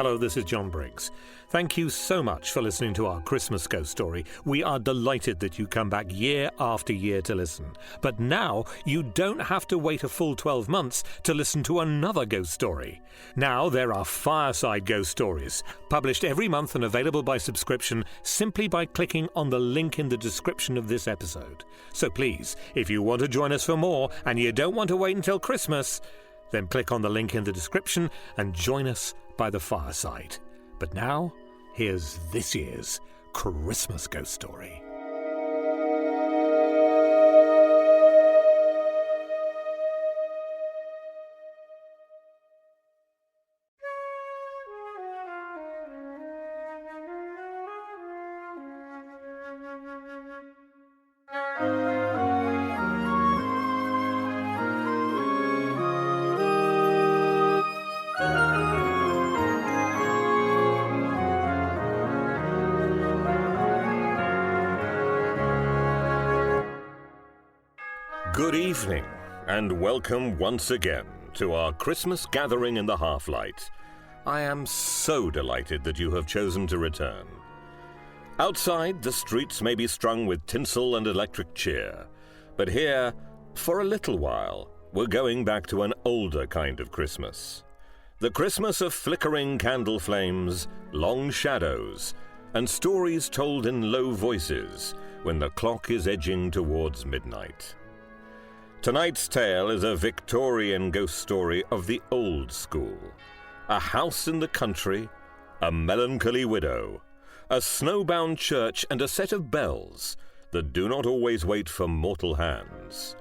Hello, this is Jon Briggs. Thank you so much for listening to our Christmas ghost story. We are delighted that you come back year after year to listen. But now you don't have to wait a full 12 months to listen to another ghost story. Now there are fireside ghost stories, published every month and available by subscription simply by clicking on the link in the description of this episode. So please, if you want to join us for more and you don't want to wait until Christmas, then click on the link in the description and join us by the fireside. But now, here's this year's Christmas ghost story. Good evening, and welcome once again to our Christmas gathering in the Half-Light. I am so delighted that you have chosen to return. Outside, the streets may be strung with tinsel and electric cheer, but here, for a little while, we're going back to an older kind of Christmas. The Christmas of flickering candle flames, long shadows, and stories told in low voices when the clock is edging towards midnight. Tonight's tale is a Victorian ghost story of the old school. A house in the country, a melancholy widow, a snowbound church, and a set of bells that do not always wait for mortal hands.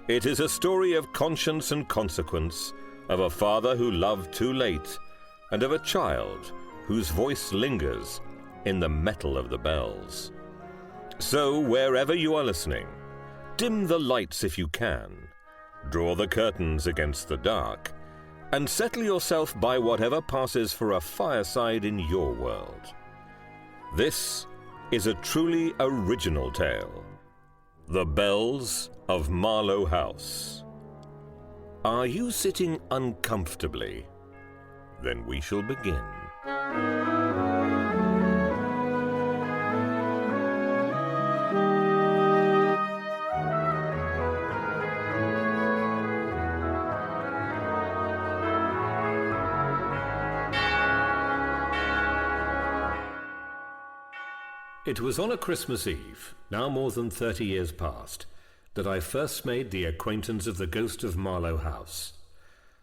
It is a story of conscience and consequence, of a father who loved too late, and of a child whose voice lingers in the metal of the bells. So, wherever you are listening, dim the lights if you can, draw the curtains against the dark, and settle yourself by whatever passes for a fireside in your world. This is a truly original tale. The Bells of Marlowe House. Are you sitting uncomfortably? Then we shall begin. It was on a Christmas Eve, now more than 30 years past, that I first made the acquaintance of the ghost of Marlowe House.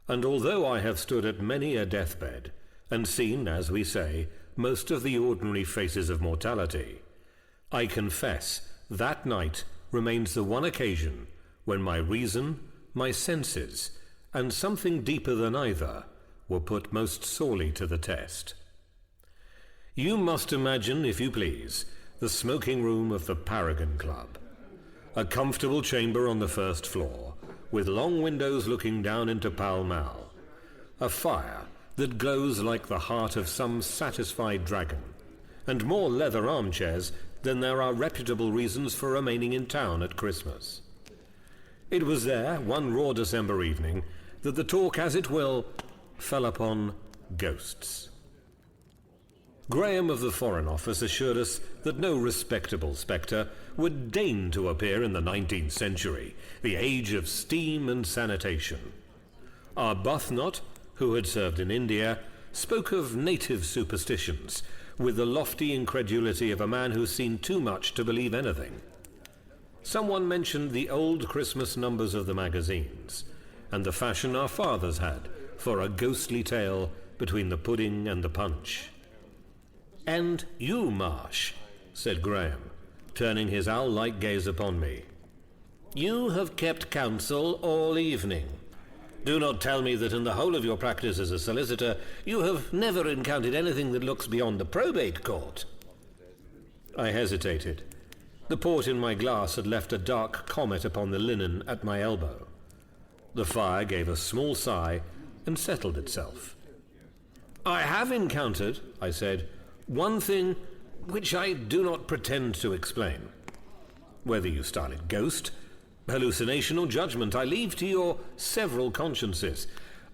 And although I have stood at many a deathbed, and seen, as we say, most of the ordinary faces of mortality, I confess that night remains the one occasion when my reason, my senses, and something deeper than either were put most sorely to the test. You must imagine, if you please, the smoking room of the Paragon Club. A comfortable chamber on the first floor, with long windows looking down into Pall Mall. A fire that glows like the heart of some satisfied dragon, and more leather armchairs than there are reputable reasons for remaining in town at Christmas. It was there, one raw December evening, that the talk, as it will, fell upon ghosts. Graham of the Foreign Office assured us that no respectable spectre would deign to appear in the 19th century, the age of steam and sanitation. Arbuthnot, who had served in India, spoke of native superstitions with the lofty incredulity of a man who's seen too much to believe anything. Someone mentioned the old Christmas numbers of the magazines, and the fashion our fathers had for a ghostly tale between the pudding and the punch. "And you, Marsh," said Graham, turning his owl-like gaze upon me. "You have kept counsel all evening. Do not tell me that in the whole of your practice as a solicitor you have never encountered anything that looks beyond the probate court." I hesitated. The port in my glass had left a dark comet upon the linen at my elbow. The fire gave a small sigh and settled itself. "I have encountered," I said, "one thing which I do not pretend to explain. Whether you style it ghost, hallucination, or judgment, I leave to your several consciences.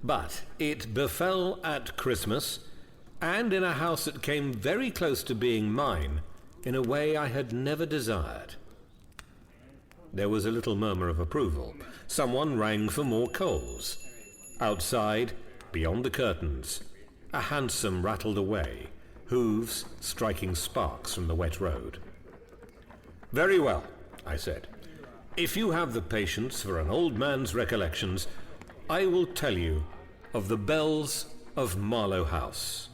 But it befell at Christmas, and in a house that came very close to being mine in a way I had never desired. There was a little murmur of approval. Someone rang for more coals. Outside, beyond the curtains, a hansom rattled away, hooves striking sparks from the wet road. "Very well," I said. "If you have the patience for an old man's recollections, I will tell you of the Bells of Marlowe House."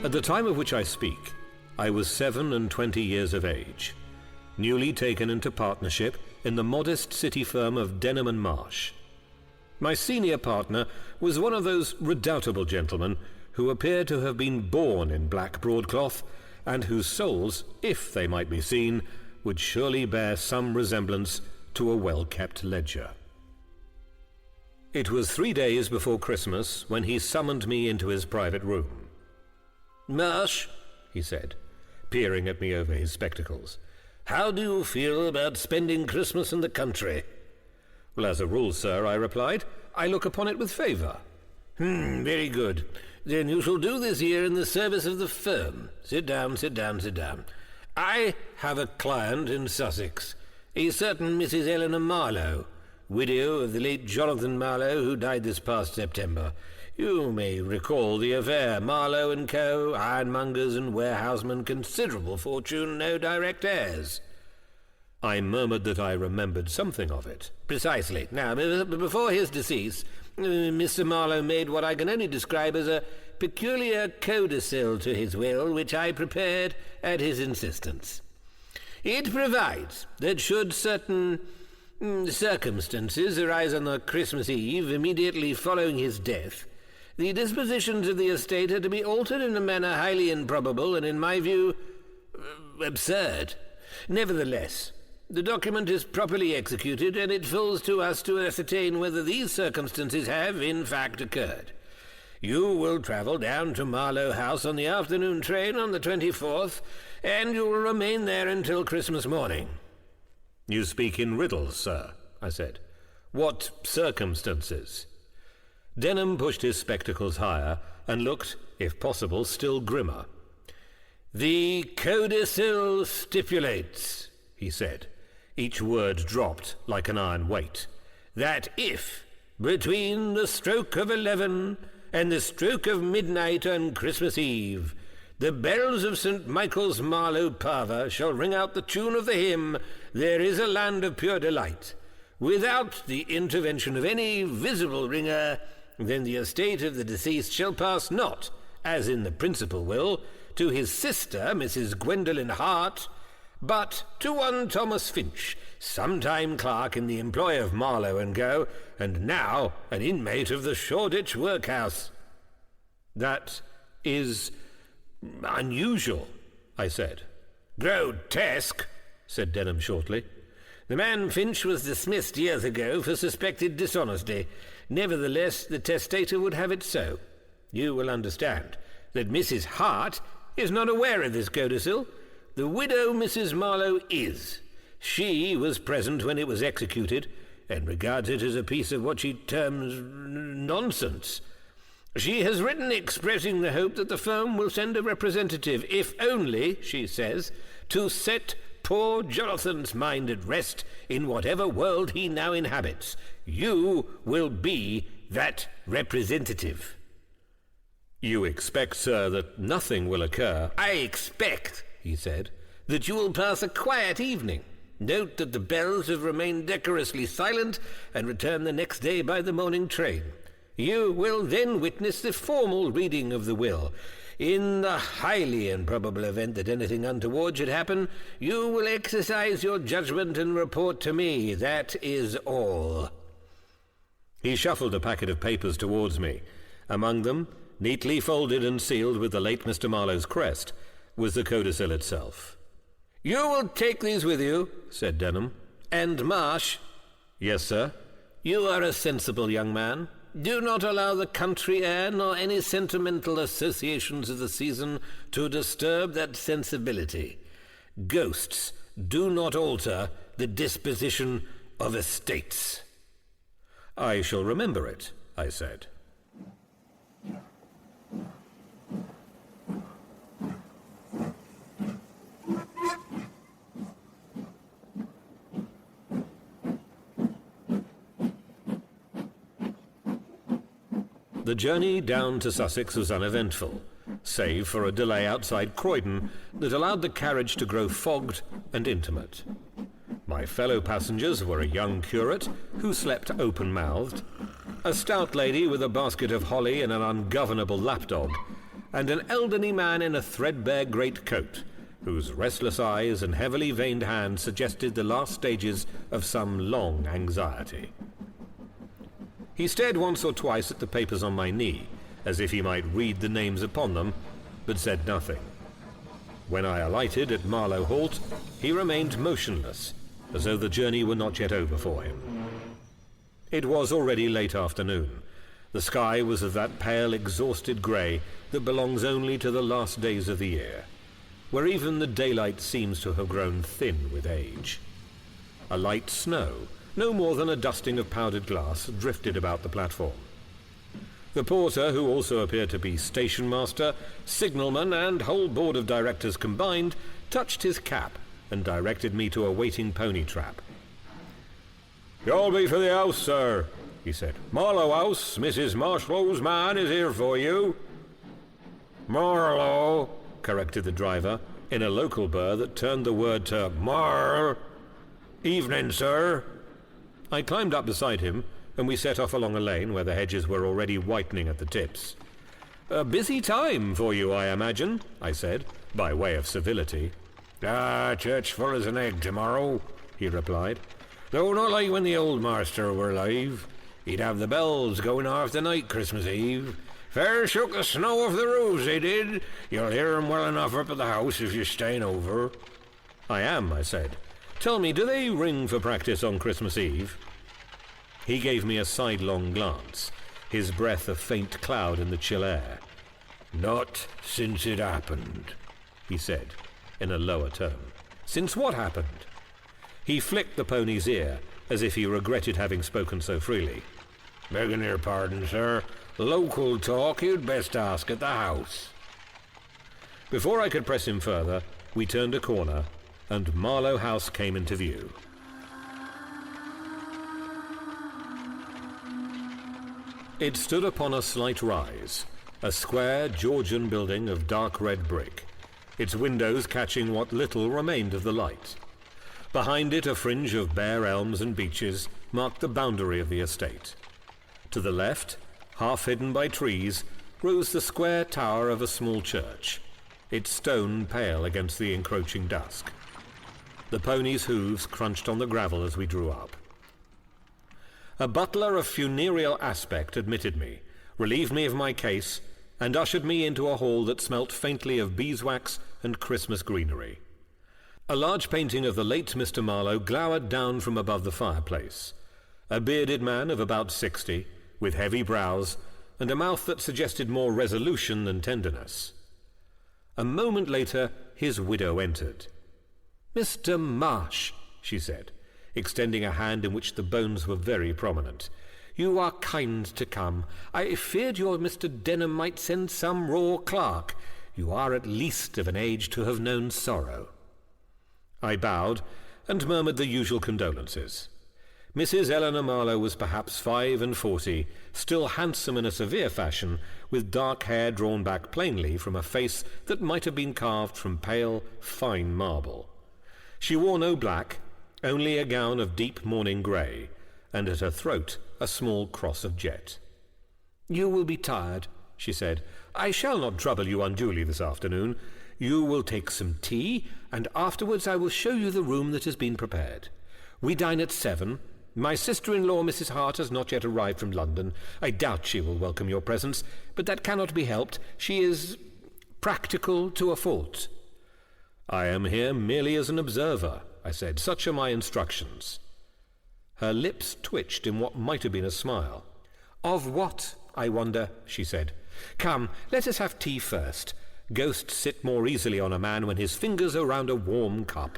At the time of which I speak, I was 27 years of age, newly taken into partnership in the modest city firm of Denham and Marsh. My senior partner was one of those redoubtable gentlemen who appear to have been born in black broadcloth, and whose souls, if they might be seen, would surely bear some resemblance to a well-kept ledger. It was 3 days before Christmas when he summoned me into his private room. "Marsh," he said, peering at me over his spectacles, "how do you feel about spending Christmas in the country?" "Well, as a rule, sir," I replied, "I look upon it with favour." Very good. Then you shall do this year in the service of the firm. Sit down, sit down, sit down. I have a client in Sussex, a certain Mrs. Eleanor Marlowe, widow of the late Jonathan Marlowe, who died this past September. You may recall the affair. Marlowe and Co., ironmongers and warehousemen, considerable fortune, no direct heirs. I murmured that I remembered something of it. Precisely. Now, before his decease, Mr. Marlowe made what I can only describe as a peculiar codicil to his will, which I prepared at his insistence. It provides that should certain circumstances arise on the Christmas Eve immediately following his death, the dispositions of the estate are to be altered in a manner highly improbable and, in my view, absurd. Nevertheless, the document is properly executed, and it falls to us to ascertain whether these circumstances have, in fact, occurred. You will travel down to Marlowe House on the afternoon train on the 24th, and you will remain there until Christmas morning. You speak in riddles, sir, I said. What circumstances? Denham pushed his spectacles higher and looked, if possible, still grimmer. The codicil stipulates, he said. Each word dropped like an iron weight. That if, between the stroke of 11 and the stroke of midnight on Christmas Eve, the bells of St. Michael's Marlowe Parva shall ring out the tune of the hymn, There is a Land of Pure Delight, without the intervention of any visible ringer, then the estate of the deceased shall pass not, as in the principal will, to his sister, Mrs. Gwendolen Hart, but to one Thomas Finch, sometime clerk in the employ of Marlowe and Co., and now an inmate of the Shoreditch workhouse. That is unusual, I said. Grotesque, said Denham shortly. The man Finch was dismissed years ago for suspected dishonesty. Nevertheless, the testator would have it so. You will understand that Mrs. Hart is not aware of this codicil. The widow Mrs. Marlowe is. She was present when it was executed, and regards it as a piece of what she terms nonsense. She has written expressing the hope that the firm will send a representative, if only, she says, to set poor Jonathan's mind at rest in whatever world he now inhabits. You will be that representative. You expect, sir, that nothing will occur? I expect, he said, that you will pass a quiet evening. Note that the bells have remained decorously silent and return the next day by the morning train. You will then witness the formal reading of the will. In the highly improbable event that anything untoward should happen, you will exercise your judgment and report to me. That is all. He shuffled a packet of papers towards me. Among them, neatly folded and sealed with the late Mr. Marlowe's crest, was the codicil itself. You will take these with you, said Denham, and Marsh, Yes, sir. You are a sensible young man. Do not allow the country air nor any sentimental associations of the season to disturb that sensibility. Ghosts do not alter the disposition of estates. I shall remember it, I said. The journey down to Sussex was uneventful, save for a delay outside Croydon that allowed the carriage to grow fogged and intimate. My fellow passengers were a young curate who slept open-mouthed, a stout lady with a basket of holly and an ungovernable lapdog, and an elderly man in a threadbare greatcoat, whose restless eyes and heavily veined hands suggested the last stages of some long anxiety. He stared once or twice at the papers on my knee, as if he might read the names upon them, but said nothing. When I alighted at Marlowe Halt, he remained motionless, as though the journey were not yet over for him. It was already late afternoon. The sky was of that pale, exhausted grey that belongs only to the last days of the year, where even the daylight seems to have grown thin with age. A light snow, no more than a dusting of powdered glass, drifted about the platform. The porter, who also appeared to be station master, signalman, and whole board of directors combined, touched his cap and directed me to a waiting pony trap. "You'll be for the house, sir," he said. "Marlowe House, Mrs. Marshall's man is here for you." "Marlowe," corrected the driver, in a local burr that turned the word to "mar." "Evening, sir." I climbed up beside him, and we set off along a lane where the hedges were already whitening at the tips. "A busy time for you, I imagine," I said, by way of civility. "Church full as an egg tomorrow," he replied. "Though not like when the old master were alive. He'd have the bells going off the night Christmas Eve. Fair shook the snow off the roofs, they did. You'll hear 'em well enough up at the house if you're staying over." "I am," I said. "Tell me, do they ring for practice on Christmas Eve?" He gave me a sidelong glance, his breath a faint cloud in the chill air. "Not since it happened," he said, in a lower tone. "Since what happened?" He flicked the pony's ear, as if he regretted having spoken so freely. "Begging your pardon, sir. Local talk you'd best ask at the house." Before I could press him further, we turned a corner, and Marlowe House came into view. It stood upon a slight rise, a square Georgian building of dark red brick, its windows catching what little remained of the light. Behind it, a fringe of bare elms and beeches marked the boundary of the estate. To the left, half hidden by trees, rose the square tower of a small church, its stone pale against the encroaching dusk. The pony's hooves crunched on the gravel as we drew up. A butler of funereal aspect admitted me, relieved me of my case, and ushered me into a hall that smelt faintly of beeswax and Christmas greenery. A large painting of the late Mr. Marlowe glowered down from above the fireplace. A bearded man of about 60, with heavy brows, and a mouth that suggested more resolution than tenderness. A moment later, his widow entered. "Mr. Marsh," she said, extending a hand in which the bones were very prominent. "You are kind to come. I feared your Mr. Denham might send some raw clerk. You are at least of an age to have known sorrow." I bowed and murmured the usual condolences. Mrs. Eleanor Marlowe was perhaps 45, still handsome in a severe fashion, with dark hair drawn back plainly from a face that might have been carved from pale, fine marble. She wore no black, only a gown of deep mourning grey, and at her throat a small cross of jet. "You will be tired," she said. "I shall not trouble you unduly this afternoon. You will take some tea, and afterwards I will show you the room that has been prepared. We dine at 7. My sister-in-law, Mrs. Hart, has not yet arrived from London. I doubt she will welcome your presence, but that cannot be helped. She is practical to a fault." "I am here merely as an observer," I said. "Such are my instructions." Her lips twitched in what might have been a smile. "Of what, I wonder?" she said. "Come, let us have tea first. Ghosts sit more easily on a man when his fingers are round a warm cup."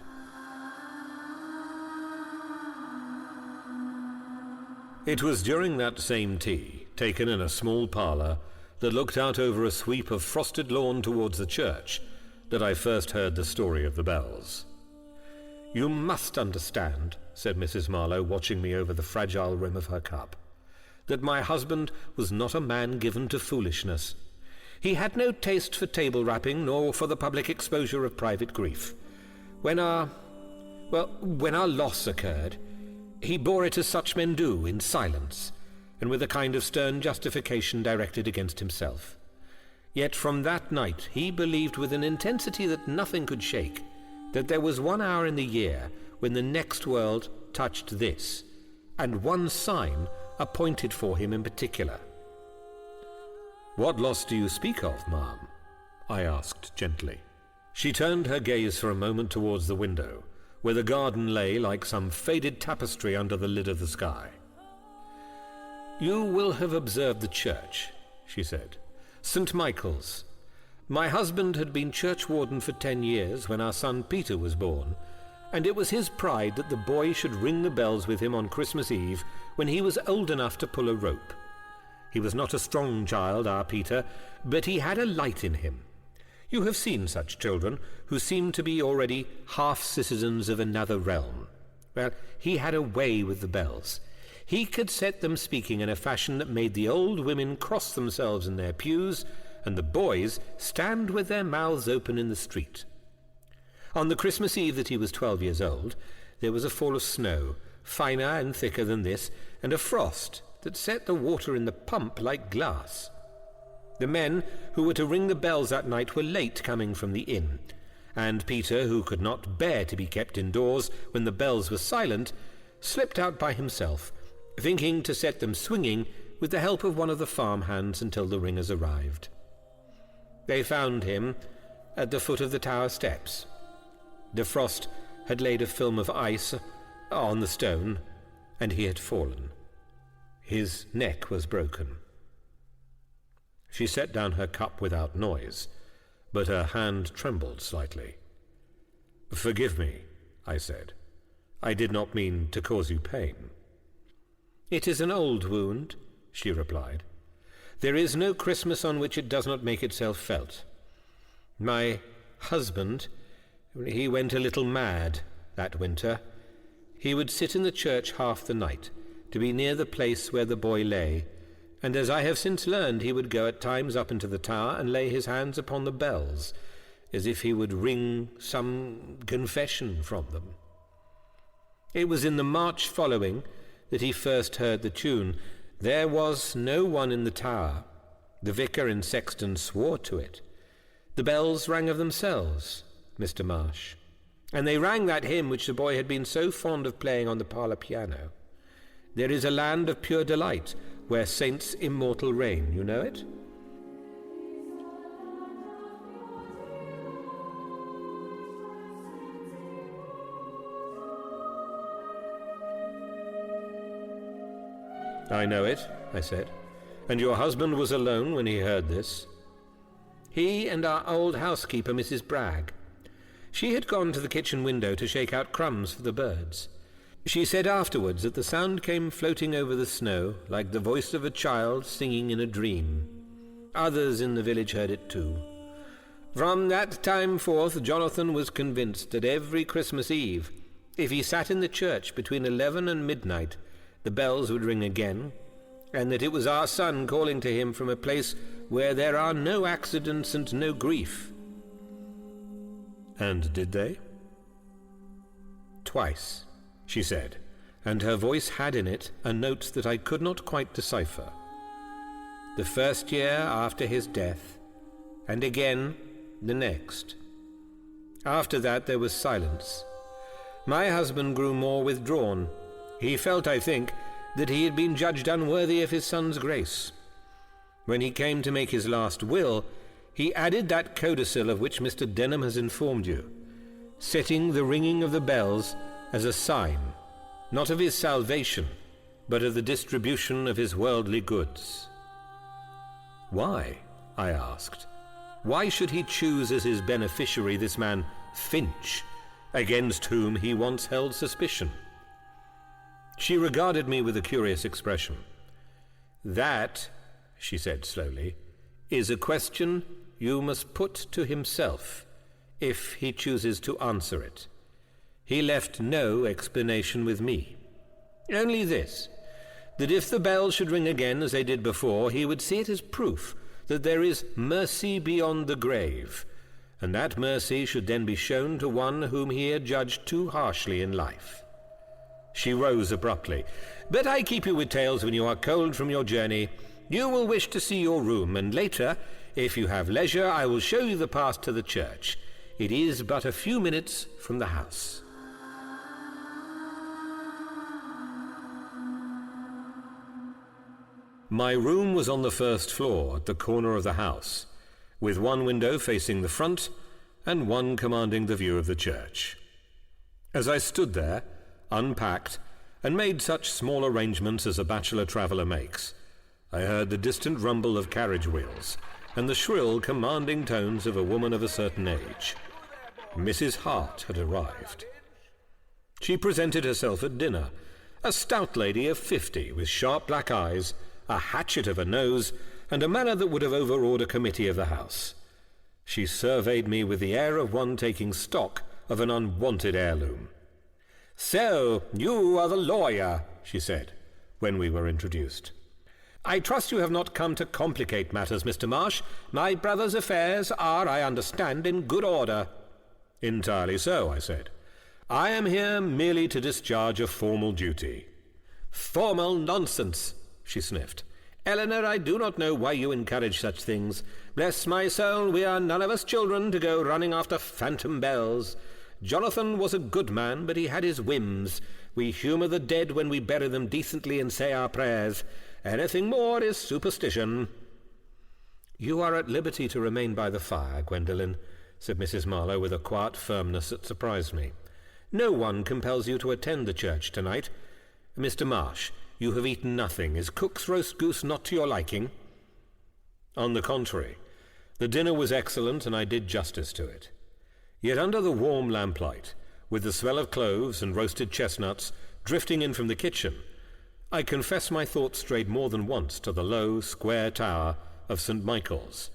It was during that same tea, taken in a small parlour that looked out over a sweep of frosted lawn towards the church, that I first heard the story of the bells. "You must understand," said Mrs. Marlowe, watching me over the fragile rim of her cup, "that my husband was not a man given to foolishness. He had no taste for table rapping, nor for the public exposure of private grief. When our loss occurred, he bore it as such men do, in silence, and with a kind of stern justification directed against himself. Yet from that night he believed with an intensity that nothing could shake, that there was 1 hour in the year when the next world touched this, and one sign appointed for him in particular." "What loss do you speak of, ma'am?" I asked gently. She turned her gaze for a moment towards the window, where the garden lay like some faded tapestry under the lid of the sky. "You will have observed the church," she said. "St. Michael's. My husband had been churchwarden for 10 years when our son Peter was born, and it was his pride that the boy should ring the bells with him on Christmas Eve when he was old enough to pull a rope. He was not a strong child, our Peter, but he had a light in him. You have seen such children who seem to be already half-citizens of another realm. Well, he had a way with the bells. He could set them speaking in a fashion that made the old women cross themselves in their pews and the boys stand with their mouths open in the street. On the Christmas Eve that he was 12 years old, there was a fall of snow, finer and thicker than this, and a frost that set the water in the pump like glass. The men who were to ring the bells that night were late coming from the inn, and Peter, who could not bear to be kept indoors when the bells were silent, slipped out by himself, thinking to set them swinging with the help of one of the farm hands until the ringers arrived. They found him at the foot of the tower steps. The frost had laid a film of ice on the stone, and he had fallen. His neck was broken." She set down her cup without noise, but her hand trembled slightly. "Forgive me," I said. "I did not mean to cause you pain." "It is an old wound," she replied. "There is no Christmas on which it does not make itself felt. My husband, he went a little mad that winter. He would sit in the church half the night, to be near the place where the boy lay, and as I have since learned, he would go at times up into the tower and lay his hands upon the bells, as if he would wring some confession from them. It was in the March following that he first heard the tune. There was no one in the tower. The vicar and sexton swore to it. The bells rang of themselves, Mr. Marsh, and they rang that hymn which the boy had been so fond of playing on the parlour piano. There is a land of pure delight, where saints immortal reign. You know it?" "I know it," I said. "And your husband was alone when he heard this?" "He and our old housekeeper, Mrs. Bragg. She had gone to the kitchen window to shake out crumbs for the birds. She said afterwards that the sound came floating over the snow like the voice of a child singing in a dream. Others in the village heard it too. From that time forth Jonathan was convinced that every Christmas Eve, if he sat in the church between 11 and midnight, the bells would ring again, and that it was our son calling to him from a place where there are no accidents and no grief." "And did they?" "Twice," she said, and her voice had in it a note that I could not quite decipher. "The first year after his death, and again the next. After that there was silence. My husband grew more withdrawn. He felt, I think, that he had been judged unworthy of his son's grace. When he came to make his last will, he added that codicil of which Mr. Denham has informed you, setting the ringing of the bells as a sign not of his salvation, but of the distribution of his worldly goods. Why? I asked. Why should he choose as his beneficiary this man Finch, against whom he once held suspicion? She regarded me with a curious expression. That, she said slowly, is a question you must put to himself, if he chooses to answer it. He left no explanation with me. Only this, that if the bells should ring again as they did before, he would see it as proof that there is mercy beyond the grave, and that mercy should then be shown to one whom he had judged too harshly in life. She rose abruptly. But I keep you with tales when you are cold from your journey. You will wish to see your room, and later, if you have leisure, I will show you the path to the church. It is but a few minutes from the house. My room was on the first floor at the corner of the house, with one window facing the front and one commanding the view of the church. As I stood there, unpacked, and made such small arrangements as a bachelor traveller makes, I heard the distant rumble of carriage wheels and the shrill, commanding tones of a woman of a certain age. Mrs. Hart had arrived. She presented herself at dinner, a stout lady of 50 with sharp black eyes, a hatchet of a nose, and a manner that would have overawed a committee of the house. She surveyed me with the air of one taking stock of an unwanted heirloom. "So, you are the lawyer," she said, when we were introduced. "I trust you have not come to complicate matters, Mr. Marsh. My brother's affairs are, I understand, in good order." "Entirely so," I said. "I am here merely to discharge a formal duty." "Formal nonsense," she sniffed. "Eleanor, I do not know why you encourage such things. Bless my soul, we are none of us children to go running after phantom bells. Jonathan was a good man, but he had his whims. We humour the dead when we bury them decently and say our prayers. Anything more is superstition." "You are at liberty to remain by the fire, Gwendolen," said Mrs. Marlowe with a quiet firmness that surprised me. "No one compels you to attend the church tonight. Mr. Marsh, you have eaten nothing. Is cook's roast goose not to your liking?" On the contrary, the dinner was excellent, and I did justice to it. Yet under the warm lamplight, with the smell of cloves and roasted chestnuts drifting in from the kitchen, I confess my thoughts strayed more than once to the low, square tower of St. Michael's,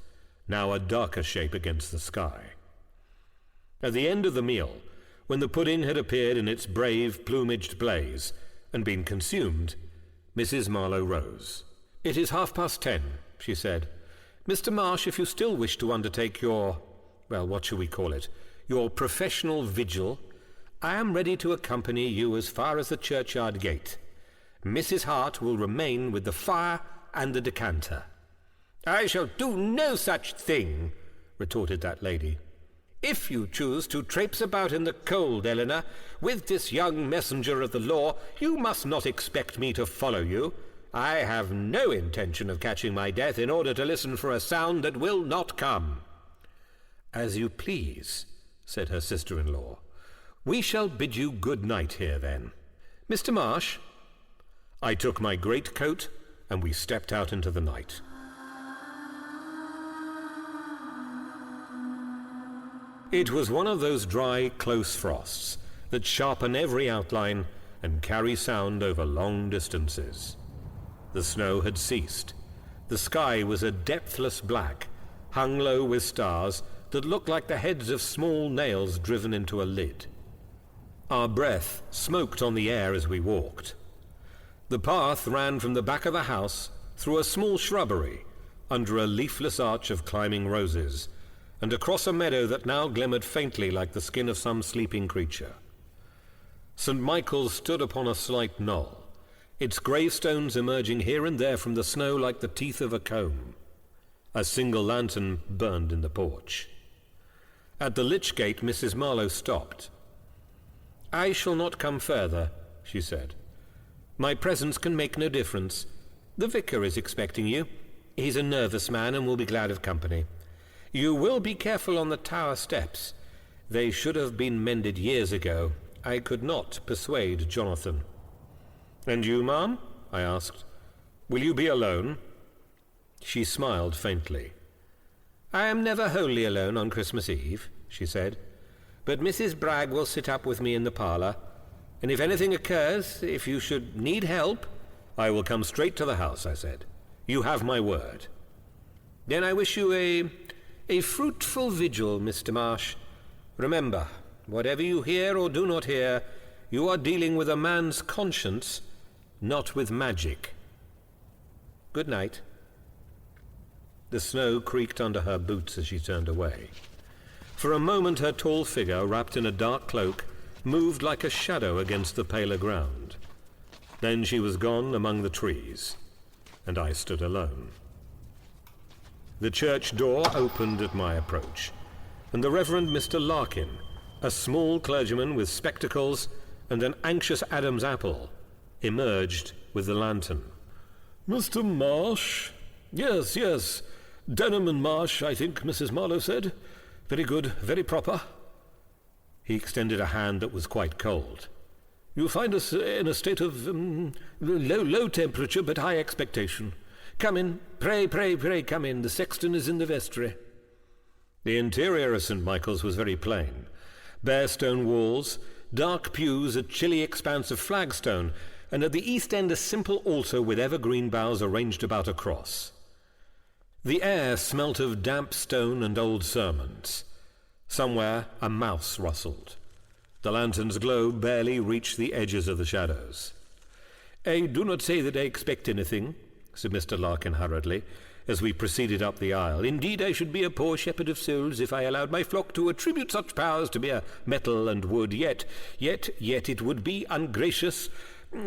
now a darker shape against the sky. At the end of the meal, when the pudding had appeared in its brave, plumaged blaze and been consumed, Mrs. Marlowe rose. "It is 10:30, she said. "Mr. Marsh, if you still wish to undertake your, what shall we call it, your professional vigil, I am ready to accompany you as far as the churchyard gate. Mrs. Hart will remain with the fire and the decanter." "I shall do no such thing," retorted that lady. "If you choose to traipse about in the cold, Eleanor, with this young messenger of the law, you must not expect me to follow you. I have no intention of catching my death in order to listen for a sound that will not come." "As you please," said her sister-in-law. "We shall bid you good night here, then. Mr. Marsh." I took my greatcoat, and we stepped out into the night. It was one of those dry, close frosts that sharpen every outline and carry sound over long distances. The snow had ceased. The sky was a depthless black, hung low with stars that looked like the heads of small nails driven into a lid. Our breath smoked on the air as we walked. The path ran from the back of the house through a small shrubbery under a leafless arch of climbing roses, and across a meadow that now glimmered faintly like the skin of some sleeping creature. St. Michael's stood upon a slight knoll, its gravestones emerging here and there from the snow like the teeth of a comb. A single lantern burned in the porch. At the lich gate, Mrs. Marlowe stopped. "I shall not come further," she said. "My presence can make no difference. The vicar is expecting you. He's a nervous man and will be glad of company. You will be careful on the tower steps. They should have been mended years ago. I could not persuade Jonathan." "And you, ma'am?" I asked. "Will you be alone?" She smiled faintly. "I am never wholly alone on Christmas Eve," she said, "but Mrs. Bragg will sit up with me in the parlour, and if anything occurs, if you should need help—" "I will come straight to the house," I said. "You have my word." "Then I wish you a fruitful vigil, Mr. Marsh. Remember, whatever you hear or do not hear, you are dealing with a man's conscience, not with magic. Good night." The snow creaked under her boots as she turned away. For a moment her tall figure, wrapped in a dark cloak, moved like a shadow against the paler ground. Then she was gone among the trees, and I stood alone. The church door opened at my approach, and the Reverend Mr. Larkin, a small clergyman with spectacles and an anxious Adam's apple, emerged with the lantern. "Mr. Marsh?" Yes. Denham and Marsh, I think Mrs. Marlowe said. Very good, very proper." He extended a hand that was quite cold. "You find us in a state of low temperature but high expectation. Come in, pray come in. The sexton is in the vestry." The interior of St. Michael's was very plain. Bare stone walls, dark pews, a chilly expanse of flagstone, and at the east end a simple altar with evergreen boughs arranged about a cross. The air smelt of damp stone and old sermons. Somewhere a mouse rustled. The lantern's glow barely reached the edges of the shadows. "I do not say that I expect anything," said Mr. Larkin hurriedly, as we proceeded up the aisle. "Indeed, I should be a poor shepherd of souls if I allowed my flock to attribute such powers to mere metal and wood. Yet it would be ungracious,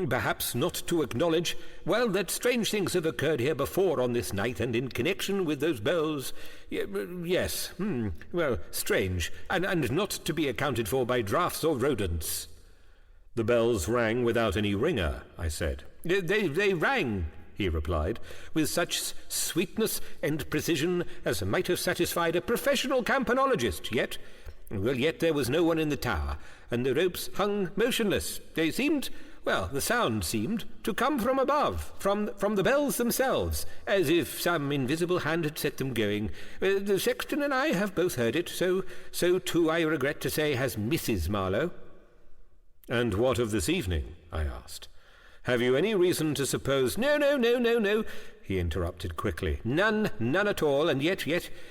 perhaps, not to acknowledge, well, that strange things have occurred here before on this night, and in connection with those bells. Yes, strange, and not to be accounted for by draughts or rodents." "The bells rang without any ringer," I said. They rang," he replied, "with such sweetness and precision as might have satisfied a professional campanologist. Yet there was no one in the tower, and the ropes hung motionless. They seemed... the sound seemed to come from above, from the bells themselves, as if some invisible hand had set them going. The sexton and I have both heard it, so too, I regret to say, has Mrs. Marlowe." "And what of this evening?" I asked. "Have you any reason to suppose—" No, he interrupted quickly. None at all, and yet,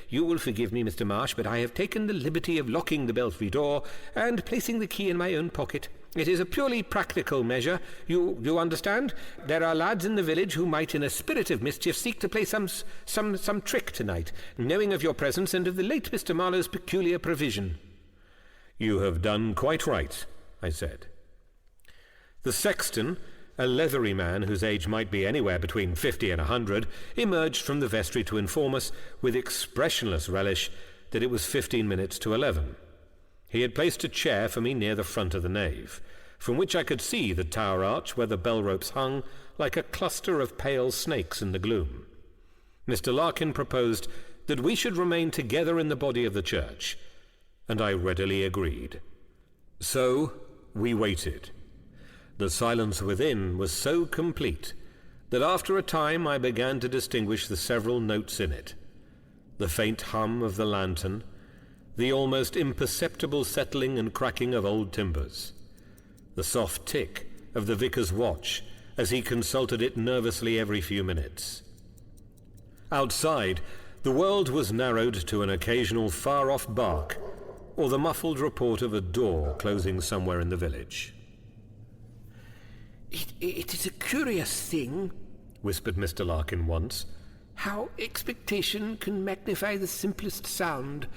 you will forgive me, Mr. Marsh, but I have taken the liberty of locking the belfry door and placing the key in my own pocket. It is a purely practical measure. You understand? There are lads in the village who might, in a spirit of mischief, seek to play some trick tonight, knowing of your presence and of the late Mr. Marlowe's peculiar provision." "You have done quite right," I said. The sexton, a leathery man whose age might be anywhere between 50 and 100, emerged from the vestry to inform us, with expressionless relish, that it was 15 minutes to 11. He had placed a chair for me near the front of the nave, from which I could see the tower arch where the bell ropes hung like a cluster of pale snakes in the gloom. Mr. Larkin proposed that we should remain together in the body of the church, and I readily agreed. So we waited. The silence within was so complete that after a time I began to distinguish the several notes in it. The faint hum of the lantern, the almost imperceptible settling and cracking of old timbers, the soft tick of the vicar's watch as he consulted it nervously every few minutes. Outside, the world was narrowed to an occasional far-off bark or the muffled report of a door closing somewhere in the village. It is a curious thing," whispered Mr. Larkin once, "how expectation can magnify the simplest sound.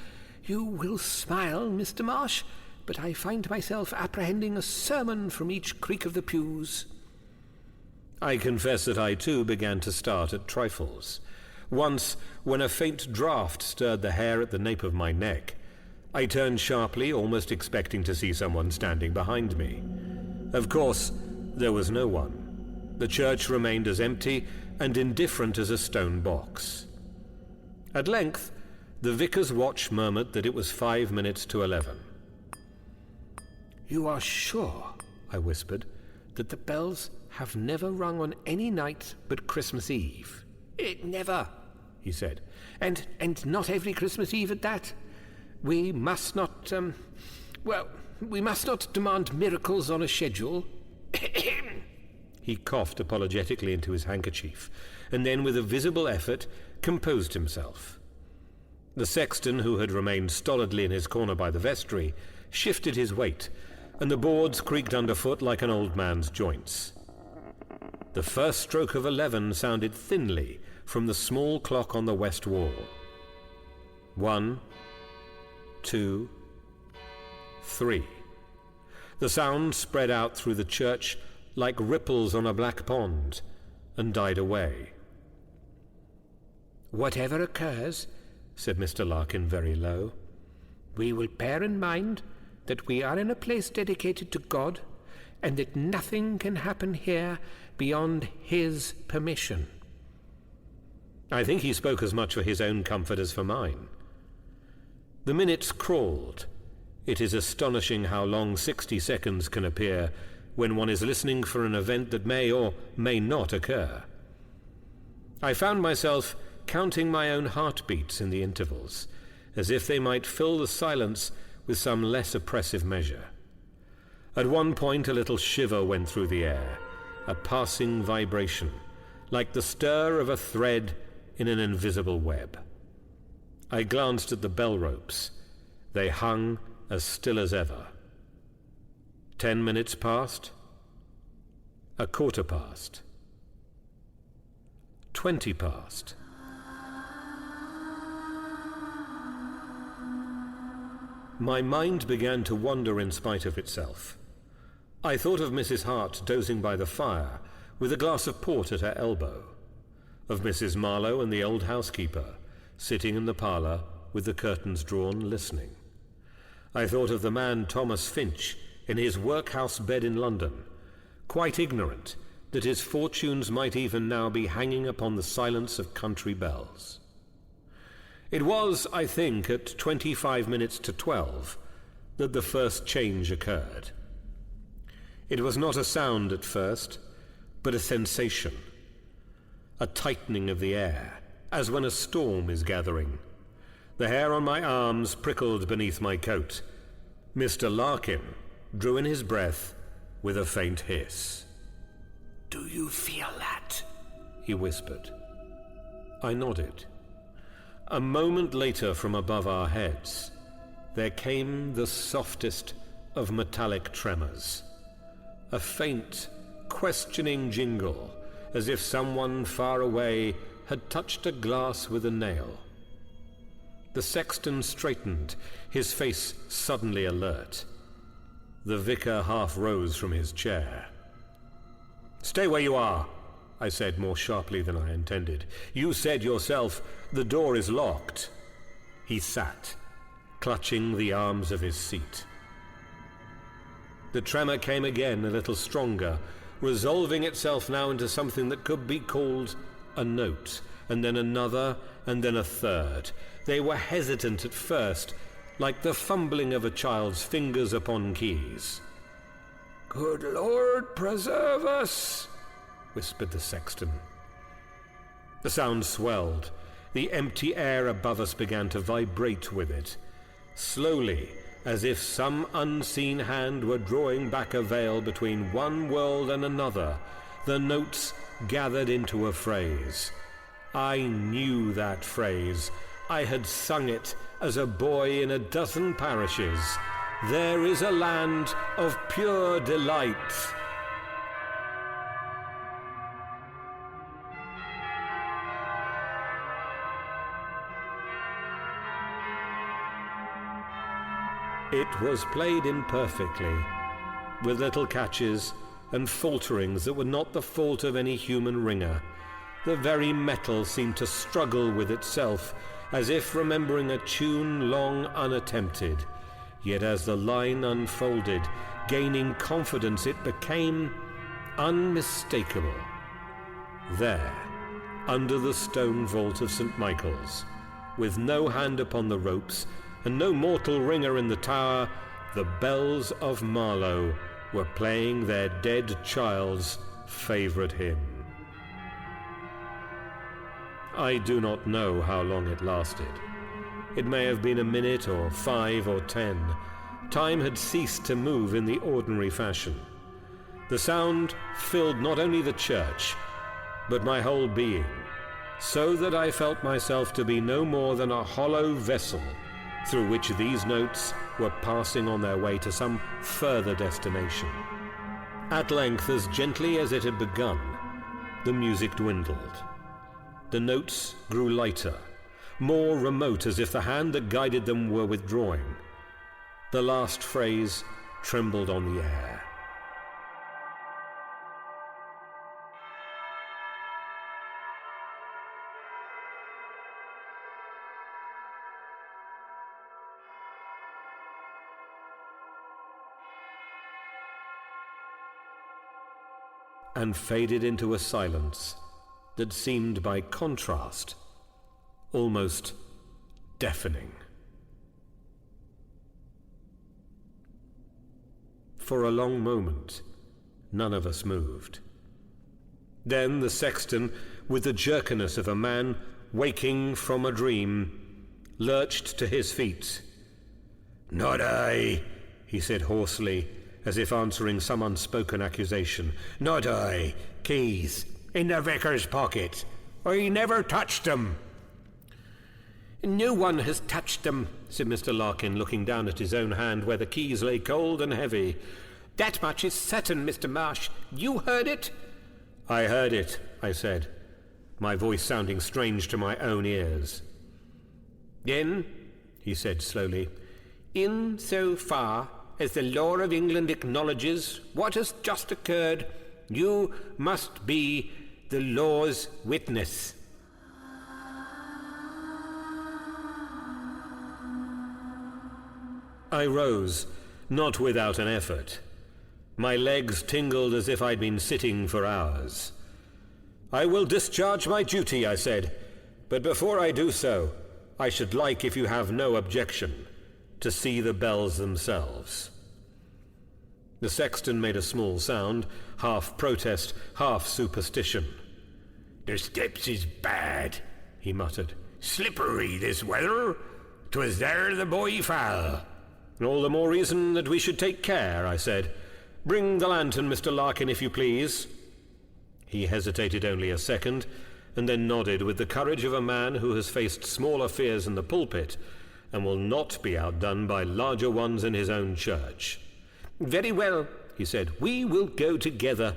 You will smile, Mr. Marsh, but I find myself apprehending a sermon from each creak of the pews." I confess that I too began to start at trifles. Once, when a faint draught stirred the hair at the nape of my neck, I turned sharply, almost expecting to see someone standing behind me. Of course, there was no one. The church remained as empty and indifferent as a stone box. At length, the vicar's watch murmured that it was 5 minutes to 11. "You are sure," I whispered, that the bells have never rung on any night but Christmas Eve. Never, he said. And not every Christmas Eve at that. We must not, we must not demand miracles on a schedule. He coughed apologetically into his handkerchief, and then, with a visible effort, composed himself. The sexton, who had remained stolidly in his corner by the vestry, shifted his weight, and the boards creaked underfoot like an old man's joints. The first stroke of 11 sounded thinly from the small clock on the west wall. 1, 2, 3. The sound spread out through the church like ripples on a black pond, and died away. "Whatever occurs," said Mr. Larkin very low, "we will bear in mind that we are in a place dedicated to God, and that nothing can happen here beyond His permission." I think he spoke as much for his own comfort as for mine. The minutes crawled. It is astonishing how long 60 seconds can appear when one is listening for an event that may or may not occur. I found myself counting my own heartbeats in the intervals, as if they might fill the silence with some less oppressive measure. At one point a little shiver went through the air, a passing vibration, like the stir of a thread in an invisible web. I glanced at the bell ropes. They hung as still as ever. 10 minutes passed. A quarter past. 20 past. My mind began to wander in spite of itself. I thought of Mrs. Hart dozing by the fire, with a glass of port at her elbow, of Mrs. Marlowe and the old housekeeper, sitting in the parlour with the curtains drawn, listening. I thought of the man Thomas Finch in his workhouse bed in London, quite ignorant that his fortunes might even now be hanging upon the silence of country bells. It was, I think, at 25 minutes to 12 that the first change occurred. It was not a sound at first, but a sensation, a tightening of the air, as when a storm is gathering. The hair on my arms prickled beneath my coat. Mr. Larkin drew in his breath with a faint hiss. "Do you feel that?" he whispered. I nodded. A moment later, from above our heads, there came the softest of metallic tremors, a faint, questioning jingle, as if someone far away had touched a glass with a nail. The sexton straightened, his face suddenly alert. The vicar half rose from his chair. "Stay where you are," I said more sharply than I intended. "You said yourself, the door is locked." He sat, clutching the arms of his seat. The tremor came again, a little stronger, resolving itself now into something that could be called a note, and then another, and then a third. They were hesitant at first, like the fumbling of a child's fingers upon keys. "Good Lord, preserve us," whispered the sexton. The sound swelled. The empty air above us began to vibrate with it. Slowly, as if some unseen hand were drawing back a veil between one world and another, the notes gathered into a phrase. I knew that phrase. I had sung it as a boy in a dozen parishes. There is a land of pure delight. It was played imperfectly, with little catches and falterings that were not the fault of any human ringer. The very metal seemed to struggle with itself, as if remembering a tune long unattempted. Yet as the line unfolded, gaining confidence, it became unmistakable. There, under the stone vault of St. Michael's, with no hand upon the ropes, and no mortal ringer in the tower, the bells of Marlowe were playing their dead child's favourite hymn. I do not know how long it lasted. It may have been a minute or 5 or 10. Time had ceased to move in the ordinary fashion. The sound filled not only the church, but my whole being, so that I felt myself to be no more than a hollow vessel through which these notes were passing on their way to some further destination. At length, as gently as it had begun, the music dwindled. The notes grew lighter, more remote, as if the hand that guided them were withdrawing. The last phrase trembled on the air. And faded into a silence that seemed by contrast almost deafening. For a long moment, none of us moved. Then the sexton, with the jerkiness of a man waking from a dream, lurched to his feet. "Not I," he said hoarsely, as if answering some unspoken accusation. "Not I. Keys in the vicar's pocket. I never touched them." "No one has touched them," said Mr. Larkin, looking down at his own hand where the keys lay cold and heavy. "That much is certain, Mr. Marsh. You heard it?" "I heard it," I said, my voice sounding strange to my own ears. "Then," he said slowly, "in so far as the law of England acknowledges what has just occurred, you must be the law's witness." I rose, not without an effort. My legs tingled as if I'd been sitting for hours. "I will discharge my duty," I said, "but before I do so, I should like, if you have no objection, to see the bells themselves." The sexton made a small sound, half protest, half superstition. "The steps is bad," he muttered. "Slippery this weather. 'Twas there the boy fell." "All the more reason that we should take care," I said. "Bring the lantern, Mr. Larkin, if you please." He hesitated only a second, and then nodded with the courage of a man who has faced smaller fears in the pulpit and will not be outdone by larger ones in his own church. "Very well," he said. "We will go together."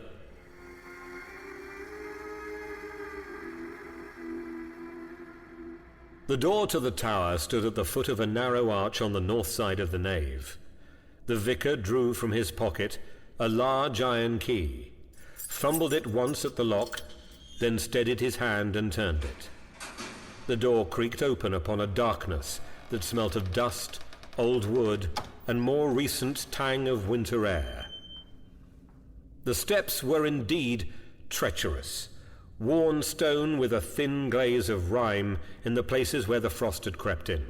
The door to the tower stood at the foot of a narrow arch on the north side of the nave. The vicar drew from his pocket a large iron key, fumbled it once at the lock, then steadied his hand and turned it. The door creaked open upon a darkness that smelt of dust, old wood, and more recent tang of winter air. The steps were indeed treacherous, worn stone with a thin glaze of rime in the places where the frost had crept in.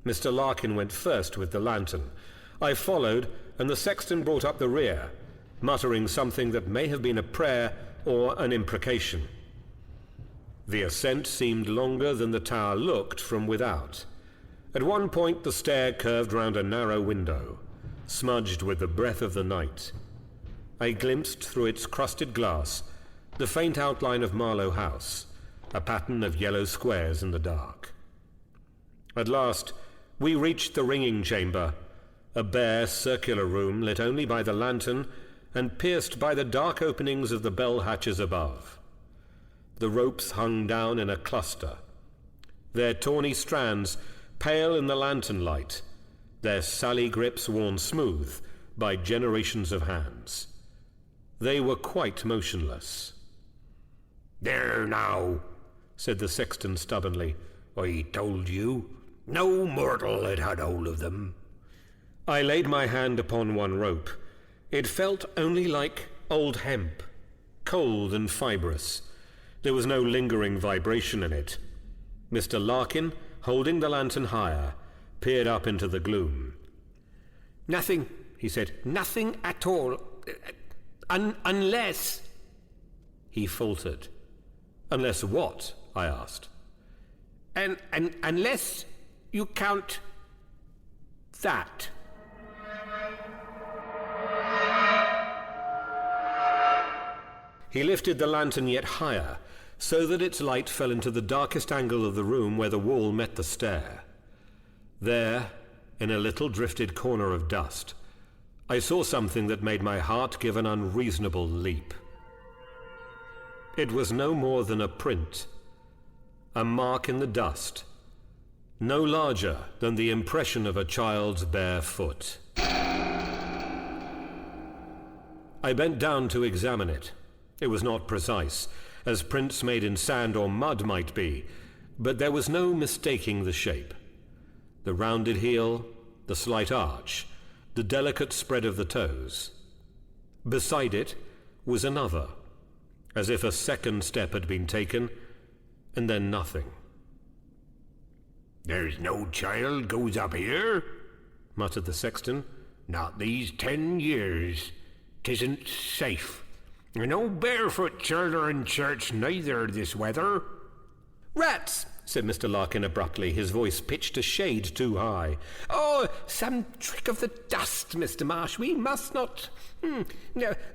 Mr. Larkin went first with the lantern. I followed, and the sexton brought up the rear, muttering something that may have been a prayer or an imprecation. The ascent seemed longer than the tower looked from without. At one point the stair curved round a narrow window, smudged with the breath of the night. I glimpsed through its crusted glass the faint outline of Marlowe House, a pattern of yellow squares in the dark. At last we reached the ringing chamber, a bare circular room lit only by the lantern and pierced by the dark openings of the bell hatches above. The ropes hung down in a cluster, their tawny strands pale in the lantern light, their sally grips worn smooth by generations of hands. They were quite motionless. "There now," said the sexton stubbornly. "I told you, no mortal had had hold of them." I laid my hand upon one rope. It felt only like old hemp, cold and fibrous. There was no lingering vibration in it. Mr. Larkin, holding the lantern higher, peered up into the gloom. "Nothing," he said. "Nothing at all. Unless—" He faltered. "Unless what?" I asked. Unless you count that." He lifted the lantern yet higher, so that its light fell into the darkest angle of the room where the wall met the stair. There, in a little drifted corner of dust, I saw something that made my heart give an unreasonable leap. It was no more than a print, a mark in the dust, no larger than the impression of a child's bare foot. I bent down to examine it. It was not precise, as prints made in sand or mud might be, but there was no mistaking the shape. The rounded heel, the slight arch, the delicate spread of the toes. Beside it was another, as if a second step had been taken, and then nothing. "There's no child goes up here," muttered the sexton. "Not these 10 years. 'Tisn't safe. No barefoot children in church neither this weather." "Rats!" said Mr. Larkin abruptly, his voice pitched a shade too high. "Oh, some trick of the dust, Mr. Marsh. We must not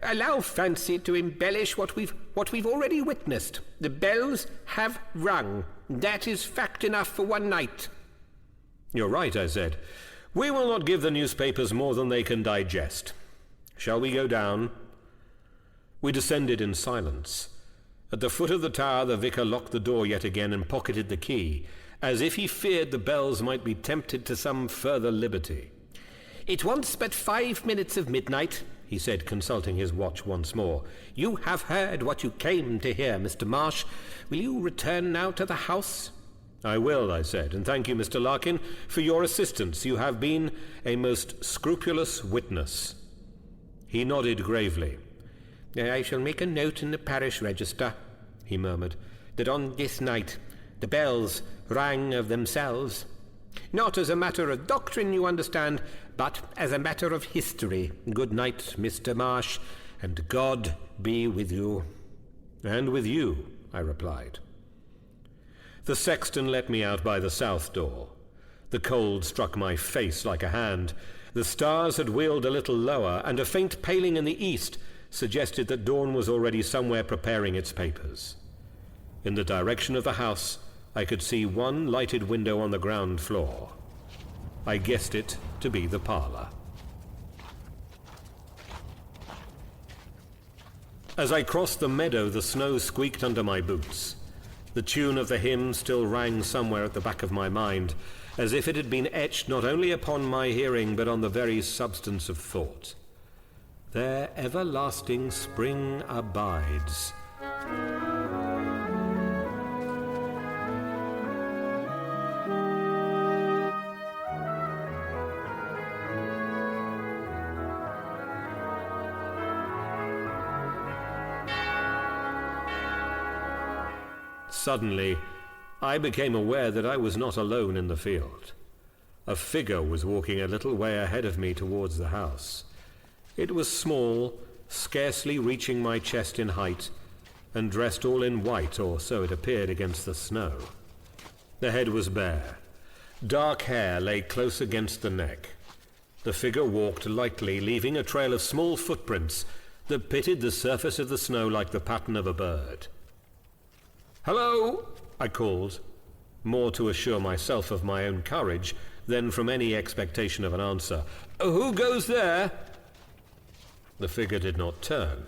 allow fancy to embellish what we've already witnessed. The bells have rung. That is fact enough for one night." "You're right," I said. "We will not give the newspapers more than they can digest. Shall we go down?" We descended in silence. At the foot of the tower the vicar locked the door yet again and pocketed the key, as if he feared the bells might be tempted to some further liberty. "It wants but 5 minutes of midnight," he said, consulting his watch once more. "You have heard what you came to hear, Mr. Marsh. Will you return now to the house?" "I will," I said, "and thank you, Mr. Larkin, for your assistance. You have been a most scrupulous witness." He nodded gravely. "I shall make a note in the parish register," he murmured, "that on this night the bells rang of themselves. Not as a matter of doctrine, you understand, but as a matter of history. Good night, Mr. Marsh, and God be with you." "And with you," I replied. The sexton let me out by the south door. The cold struck my face like a hand. The stars had wheeled a little lower, and a faint paling in the east suggested that dawn was already somewhere preparing its papers. In the direction of the house, I could see one lighted window on the ground floor. I guessed it to be the parlour. As I crossed the meadow, the snow squeaked under my boots. The tune of the hymn still rang somewhere at the back of my mind, as if it had been etched not only upon my hearing, but on the very substance of thought. Their everlasting spring abides. Suddenly, I became aware that I was not alone in the field. A figure was walking a little way ahead of me towards the house. It was small, scarcely reaching my chest in height, and dressed all in white, or so it appeared against the snow. The head was bare. Dark hair lay close against the neck. The figure walked lightly, leaving a trail of small footprints that pitted the surface of the snow like the pattern of a bird. "Hello!" I called, more to assure myself of my own courage than from any expectation of an answer. "Who goes there?" The figure did not turn.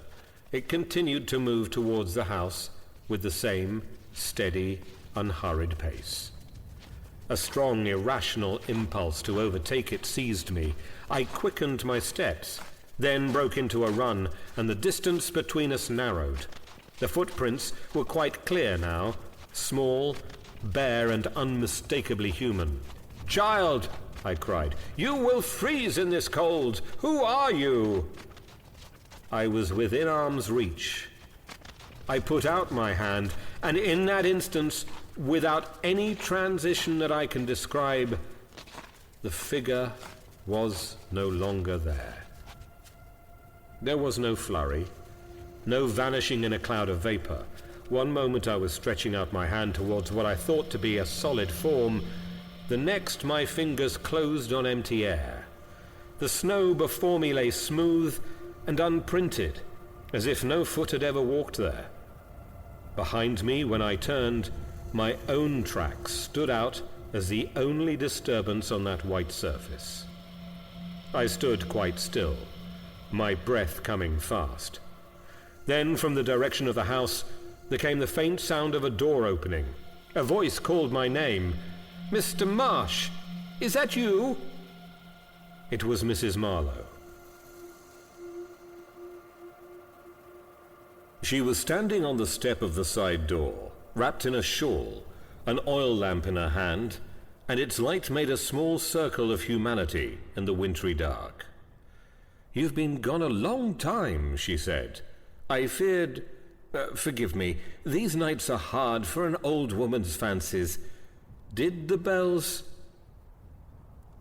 It continued to move towards the house with the same steady, unhurried pace. A strong, irrational impulse to overtake it seized me. I quickened my steps, then broke into a run, and the distance between us narrowed. The footprints were quite clear now, small, bare, and unmistakably human. "Child!" I cried. "You will freeze in this cold! Who are you?" I was within arm's reach. I put out my hand, and in that instant, without any transition that I can describe, the figure was no longer there. There was no flurry, no vanishing in a cloud of vapor. One moment I was stretching out my hand towards what I thought to be a solid form. The next my fingers closed on empty air. The snow before me lay smooth and unprinted, as if no foot had ever walked there. Behind me, when I turned, my own tracks stood out as the only disturbance on that white surface. I stood quite still, my breath coming fast. Then, from the direction of the house, there came the faint sound of a door opening. A voice called my name. "Mr. Marsh, is that you?" It was Mrs. Marlowe. She was standing on the step of the side door, wrapped in a shawl, an oil lamp in her hand, and its light made a small circle of humanity in the wintry dark. "You've been gone a long time," she said. "I feared... forgive me, these nights are hard for an old woman's fancies. Did the bells—"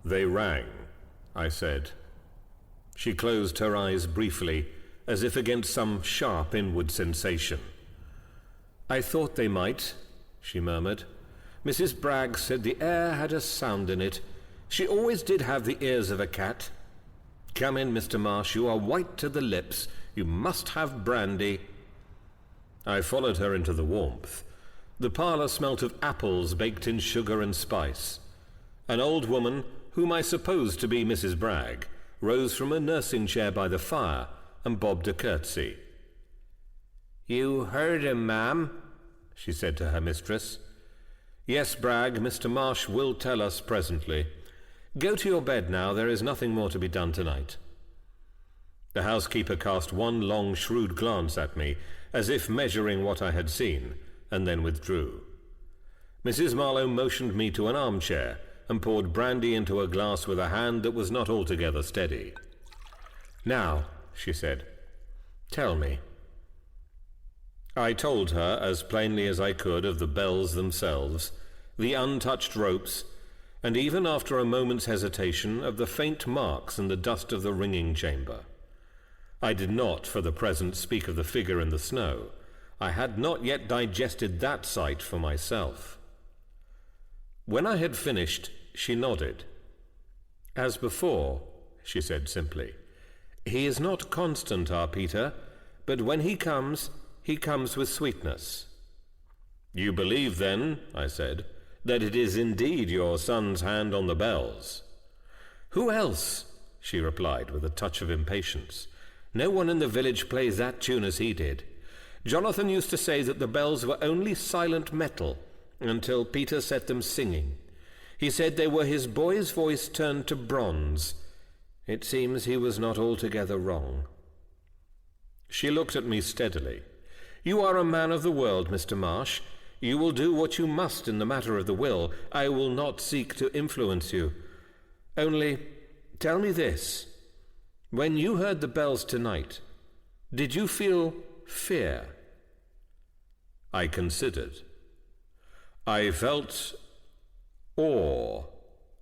"They rang," I said. She closed her eyes briefly, as if against some sharp inward sensation. "I thought they might," she murmured. "Mrs. Bragg said the air had a sound in it. She always did have the ears of a cat. Come in, Mr. Marsh, you are white to the lips. You must have brandy." I followed her into the warmth. The parlour smelt of apples baked in sugar and spice. An old woman, whom I supposed to be Mrs. Bragg, rose from a nursing chair by the fire and bobbed a curtsy. "You heard him, ma'am," she said to her mistress. "Yes, Bragg, Mr. Marsh will tell us presently. Go to your bed now, there is nothing more to be done tonight." The housekeeper cast one long, shrewd glance at me, as if measuring what I had seen, and then withdrew. Mrs. Marlowe motioned me to an armchair and poured brandy into a glass with a hand that was not altogether steady. "Now," she said, "tell me." I told her as plainly as I could of the bells themselves, the untouched ropes, and even after a moment's hesitation of the faint marks in the dust of the ringing chamber. I did not, for the present, speak of the figure in the snow. I had not yet digested that sight for myself. When I had finished, she nodded. "As before," she said simply. "He is not constant, our Peter, but when he comes with sweetness." "You believe, then," I said, "that it is indeed your son's hand on the bells?" "Who else?" she replied with a touch of impatience. "No one in the village plays that tune as he did. Jonathan used to say that the bells were only silent metal until Peter set them singing. He said they were his boy's voice turned to bronze. It seems he was not altogether wrong." She looked at me steadily. "You are a man of the world, Mr. Marsh. You will do what you must in the matter of the will. I will not seek to influence you. Only, tell me this. When you heard the bells tonight, did you feel fear?" I considered. "I felt awe,"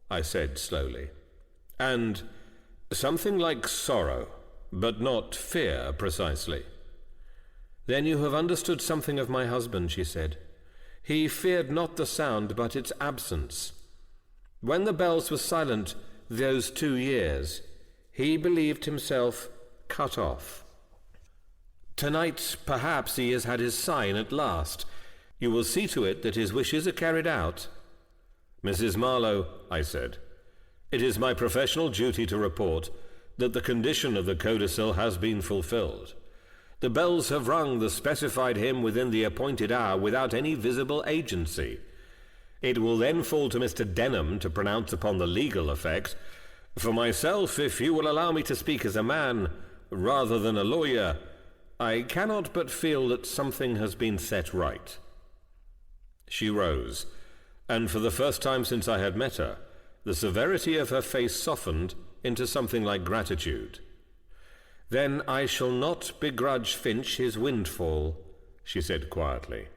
I said slowly, "and something like sorrow, but not fear precisely." "Then you have understood something of my husband," she said. "He feared not the sound, but its absence. When the bells were silent those 2 years, he believed himself cut off. Tonight, perhaps he has had his sign at last. You will see to it that his wishes are carried out." "Mrs. Marlowe," I said, "it is my professional duty to report that the condition of the codicil has been fulfilled. The bells have rung the specified hymn within the appointed hour without any visible agency. It will then fall to Mr. Denham to pronounce upon the legal effect. For myself, if you will allow me to speak as a man, rather than a lawyer, I cannot but feel that something has been set right." She rose, and for the first time since I had met her, the severity of her face softened into something like gratitude. "Then I shall not begrudge Finch his windfall," she said quietly.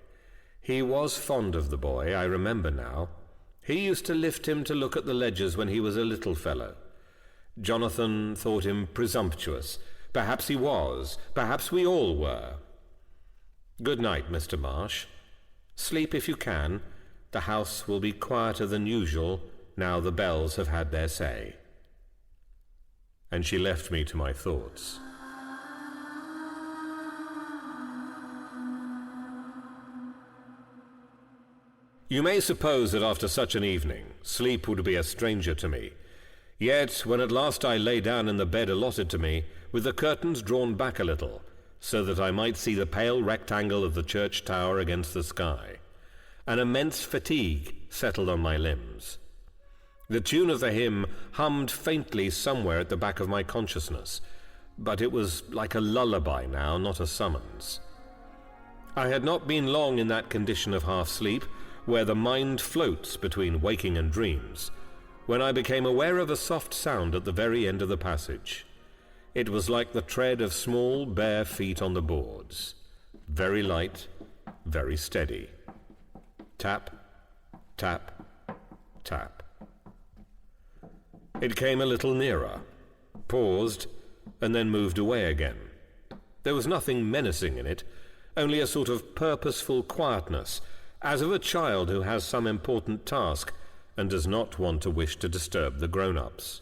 "He was fond of the boy, I remember now. He used to lift him to look at the ledgers when he was a little fellow. Jonathan thought him presumptuous, Perhaps he was. Perhaps we all were. Good night, Mr. Marsh. Sleep if you can. The house will be quieter than usual now the bells have had their say. And she left me to my thoughts. You may suppose that after such an evening, sleep would be a stranger to me. Yet, when at last I lay down in the bed allotted to me, with the curtains drawn back a little, so that I might see the pale rectangle of the church tower against the sky, an immense fatigue settled on my limbs. The tune of the hymn hummed faintly somewhere at the back of my consciousness, but it was like a lullaby now, not a summons. I had not been long in that condition of half-sleep, where the mind floats between waking and dreams, when I became aware of a soft sound at the very end of the passage. It was like the tread of small, bare feet on the boards. Very light, very steady. Tap, tap, tap. It came a little nearer, paused, and then moved away again. There was nothing menacing in it, only a sort of purposeful quietness, as of a child who has some important task and does not want to wish to disturb the grown-ups.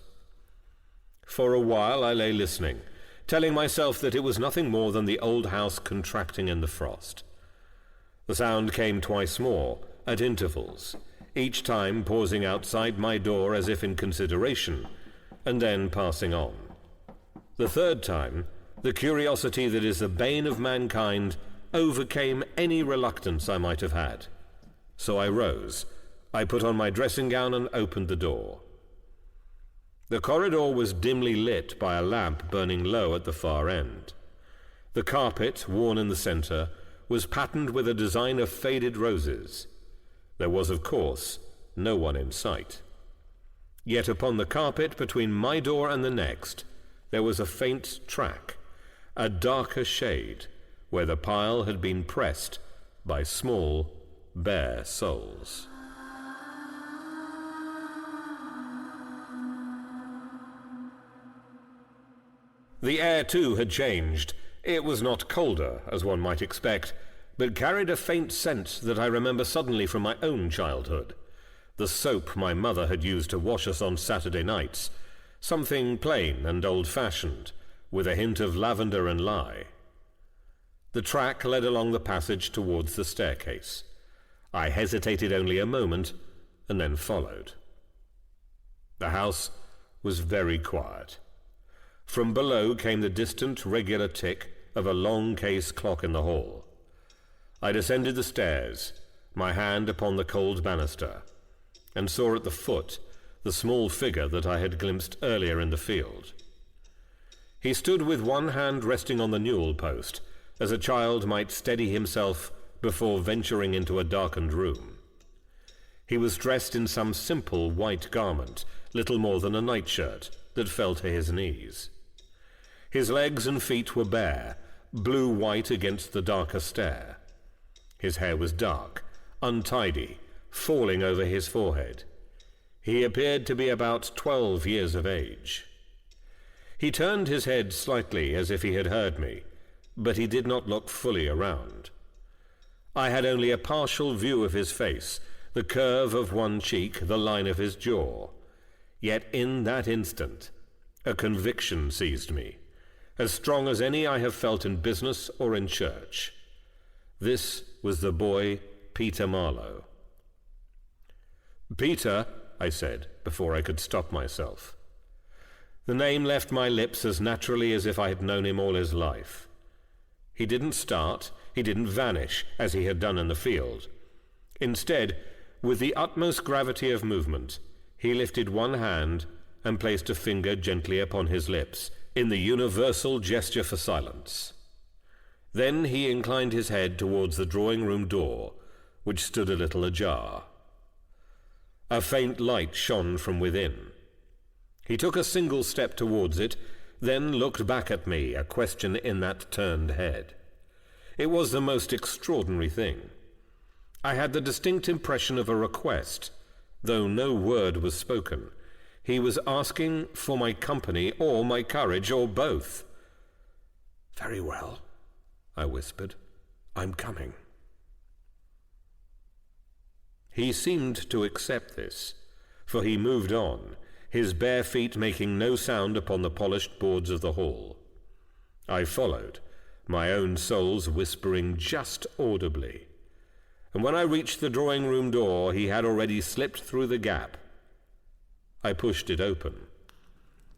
For a while I lay listening, telling myself that it was nothing more than the old house contracting in the frost. The sound came twice more, at intervals, each time pausing outside my door as if in consideration, and then passing on. The third time, the curiosity that is the bane of mankind overcame any reluctance I might have had. So I rose. I put on my dressing gown and opened the door. The corridor was dimly lit by a lamp burning low at the far end. The carpet, worn in the centre, was patterned with a design of faded roses. There was, of course, no one in sight. Yet upon the carpet between my door and the next, there was a faint track, a darker shade, where the pile had been pressed by small, bare soles. The air, too, had changed. It was not colder, as one might expect, but carried a faint scent that I remember suddenly from my own childhood. The soap my mother had used to wash us on Saturday nights, something plain and old-fashioned, with a hint of lavender and lye. The track led along the passage towards the staircase. I hesitated only a moment, and then followed. The house was very quiet. From below came the distant, regular tick of a long case clock in the hall. I descended the stairs, my hand upon the cold banister, and saw at the foot the small figure that I had glimpsed earlier in the field. He stood with one hand resting on the newel post, as a child might steady himself before venturing into a darkened room. He was dressed in some simple white garment, little more than a nightshirt, that fell to his knees. His legs and feet were bare, blue-white against the darker stair. His hair was dark, untidy, falling over his forehead. He appeared to be about 12 years of age. He turned his head slightly as if he had heard me, but he did not look fully around. I had only a partial view of his face, the curve of one cheek, the line of his jaw. Yet in that instant, a conviction seized me, as strong as any I have felt in business or in church. This was the boy Peter Marlowe. "Peter," I said, before I could stop myself. The name left my lips as naturally as if I had known him all his life. He didn't start, he didn't vanish, as he had done in the field. Instead, with the utmost gravity of movement, he lifted one hand and placed a finger gently upon his lips, in the universal gesture for silence. Then he inclined his head towards the drawing-room door, which stood a little ajar. A faint light shone from within. He took a single step towards it, then looked back at me, a question in that turned head. It was the most extraordinary thing. I had the distinct impression of a request, though no word was spoken. He was asking for my company or my courage or both. "Very well," I whispered. "I'm coming." He seemed to accept this, for he moved on, his bare feet making no sound upon the polished boards of the hall. I followed, my own souls whispering just audibly. And when I reached the drawing-room door, he had already slipped through the gap. I pushed it open.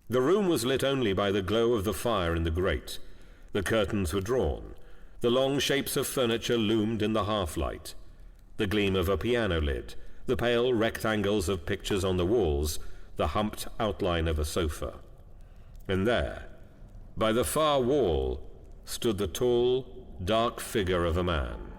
The room was lit only by the glow of the fire in the grate. The curtains were drawn. The long shapes of furniture loomed in the half-light. The gleam of a piano lid, the pale rectangles of pictures on the walls, the humped outline of a sofa. And there, by the far wall, stood the tall, dark figure of a man.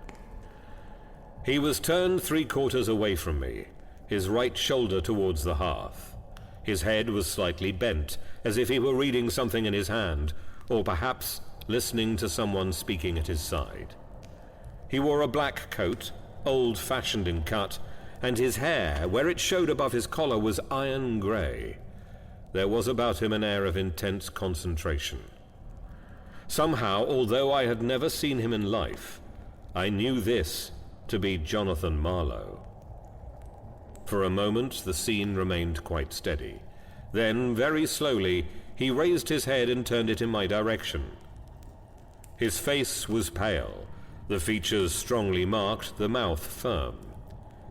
He was turned 3/4 away from me, his right shoulder towards the hearth. His head was slightly bent, as if he were reading something in his hand, or perhaps listening to someone speaking at his side. He wore a black coat, old-fashioned in cut, and his hair, where it showed above his collar, was iron grey. There was about him an air of intense concentration. Somehow, although I had never seen him in life, I knew this to be Jonathan Marlowe. For a moment the scene remained quite steady. Then, very slowly, he raised his head and turned it in my direction. His face was pale, the features strongly marked, the mouth firm.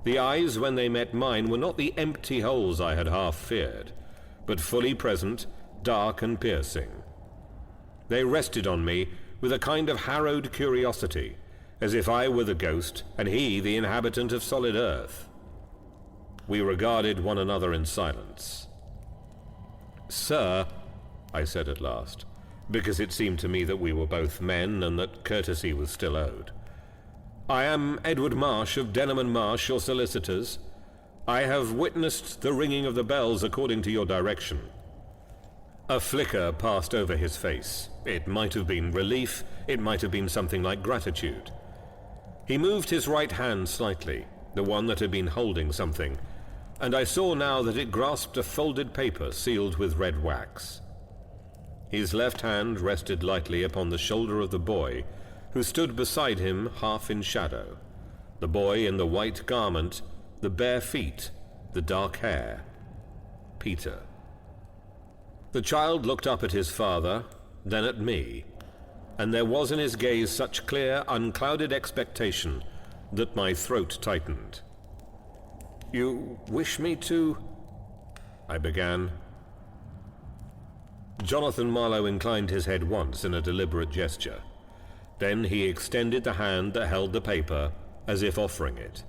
The eyes, when they met mine, were not the empty holes I had half feared, but fully present, dark and piercing. They rested on me with a kind of harrowed curiosity, as if I were the ghost and he the inhabitant of solid earth. We regarded one another in silence. "Sir," I said at last, because it seemed to me that we were both men and that courtesy was still owed. "I am Edward Marsh of Denham and Marsh, your solicitors. I have witnessed the ringing of the bells according to your direction." A flicker passed over his face. It might have been relief, it might have been something like gratitude. He moved his right hand slightly, the one that had been holding something, and I saw now that it grasped a folded paper sealed with red wax. His left hand rested lightly upon the shoulder of the boy, who stood beside him half in shadow. The boy in the white garment, the bare feet, the dark hair. Peter. The child looked up at his father, then at me, and there was in his gaze such clear, unclouded expectation that my throat tightened. "You wish me to—" I began. Jonathan Marlowe inclined his head once in a deliberate gesture. Then he extended the hand that held the paper, as if offering it.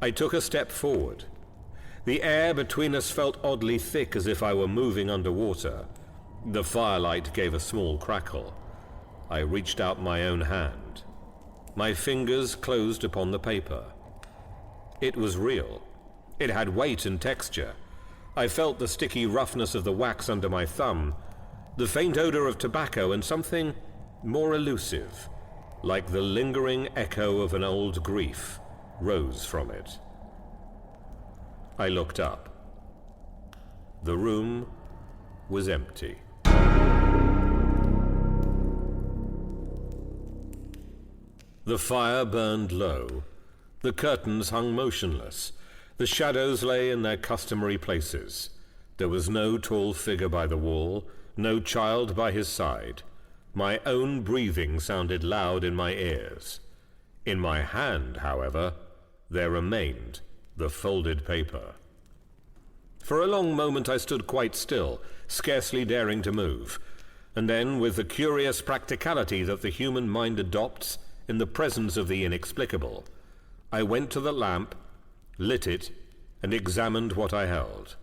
I took a step forward. The air between us felt oddly thick, as if I were moving underwater. The firelight gave a small crackle. I reached out my own hand. My fingers closed upon the paper. It was real. It had weight and texture. I felt the sticky roughness of the wax under my thumb, the faint odor of tobacco, and something more elusive, like the lingering echo of an old grief, rose from it. I looked up. The room was empty. The fire burned low. The curtains hung motionless. The shadows lay in their customary places. There was no tall figure by the wall, no child by his side. My own breathing sounded loud in my ears. In my hand, however, there remained the folded paper. For a long moment I stood quite still, scarcely daring to move, and then, with the curious practicality that the human mind adopts in the presence of the inexplicable, I went to the lamp, lit it, and examined what I held.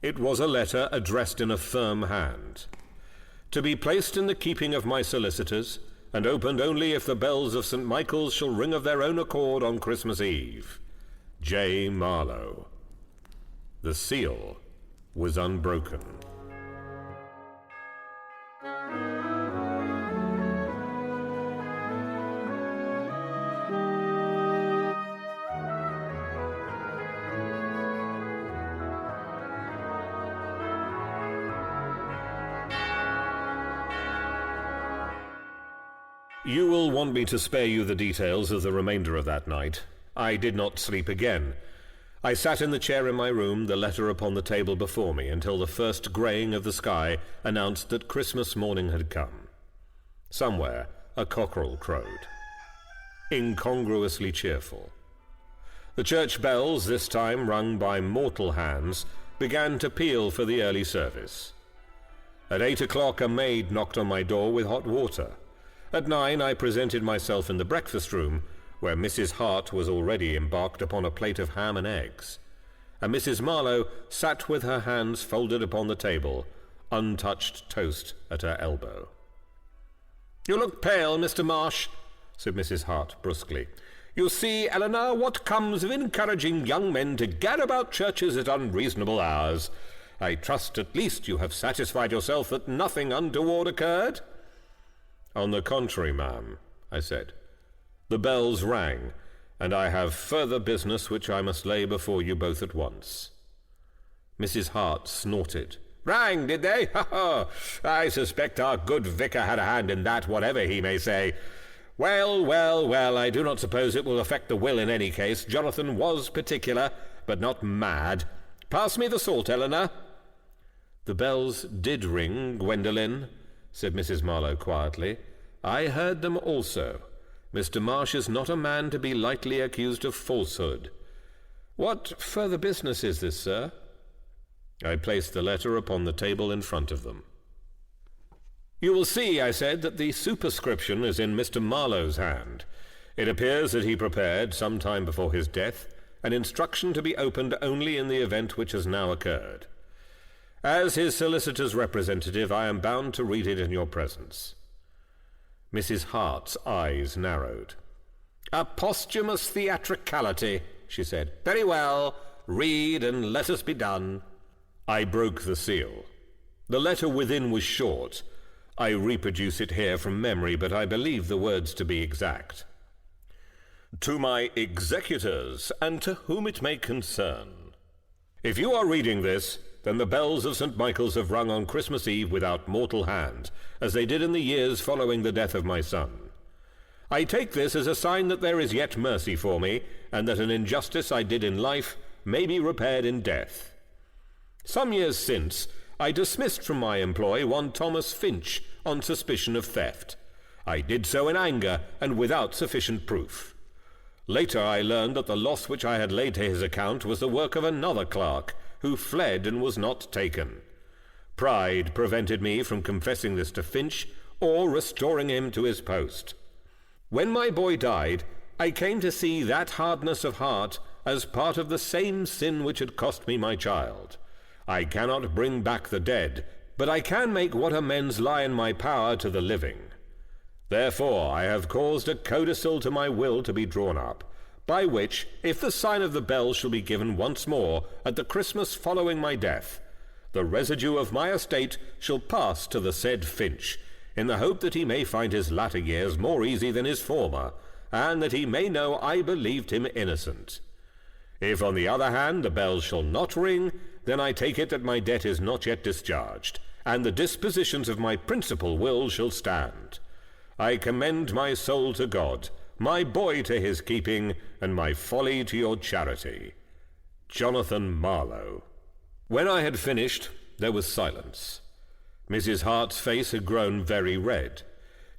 It was a letter addressed in a firm hand. To be placed in the keeping of my solicitors, and opened only if the bells of St. Michael's shall ring of their own accord on Christmas Eve. J. Marlowe. The seal was unbroken. You will want me to spare you the details of the remainder of that night. I did not sleep again. I sat in the chair in my room, the letter upon the table before me, until the first greying of the sky announced that Christmas morning had come. Somewhere a cockerel crowed, incongruously cheerful. The church bells, this time rung by mortal hands, began to peal for the early service. At 8 o'clock a maid knocked on my door with hot water. At 9 I presented myself in the breakfast room, where Mrs. Hart was already embarked upon a plate of ham and eggs, and Mrs. Marlowe sat with her hands folded upon the table, untouched toast at her elbow. "You look pale, Mr. Marsh," said Mrs. Hart brusquely. "You see, Eleanor, what comes of encouraging young men to gad about churches at unreasonable hours. I trust at least you have satisfied yourself that nothing untoward occurred?" "On the contrary, ma'am," I said. "The bells rang, and I have further business which I must lay before you both at once." Mrs. Hart snorted. "Rang, did they? Ha ha! I suspect our good vicar had a hand in that, whatever he may say. Well, well, well, I do not suppose it will affect the will in any case. Jonathan was particular, but not mad. Pass me the salt, Eleanor." "The bells did ring, Gwendolen," said Mrs. Marlowe quietly. "I heard them also. Mr. Marsh is not a man to be lightly accused of falsehood. What further business is this, sir?" I placed the letter upon the table in front of them. "You will see," I said, "that the superscription is in Mr. Marlowe's hand. It appears that he prepared, some time before his death, an instruction to be opened only in the event which has now occurred. As his solicitor's representative, I am bound to read it in your presence." Mrs. Hart's eyes narrowed. "A posthumous theatricality," she said. "Very well. Read, and let us be done." I broke the seal. The letter within was short. I reproduce it here from memory, but I believe the words to be exact. "To my executors, and to whom it may concern. If you are reading this, then the bells of St. Michael's have rung on Christmas Eve without mortal hand, as they did in the years following the death of my son. I take this as a sign that there is yet mercy for me, and that an injustice I did in life may be repaired in death. Some years since, I dismissed from my employ one Thomas Finch on suspicion of theft. I did so in anger and without sufficient proof. Later I learned that the loss which I had laid to his account was the work of another clerk, who fled and was not taken. Pride prevented me from confessing this to Finch or restoring him to his post. When my boy died, I came to see that hardness of heart as part of the same sin which had cost me my child. I cannot bring back the dead, but I can make what amends lie in my power to the living. Therefore I have caused a codicil to my will to be drawn up, by which, if the sign of the bell shall be given once more at the Christmas following my death, the residue of my estate shall pass to the said Finch, in the hope that he may find his latter years more easy than his former, and that he may know I believed him innocent. If, on the other hand, the bells shall not ring, then I take it that my debt is not yet discharged, and the dispositions of my principal will shall stand. I commend my soul to God, my boy to his keeping, and my folly to your charity. Jonathan Marlowe." When I had finished, there was silence. Mrs. Hart's face had grown very red.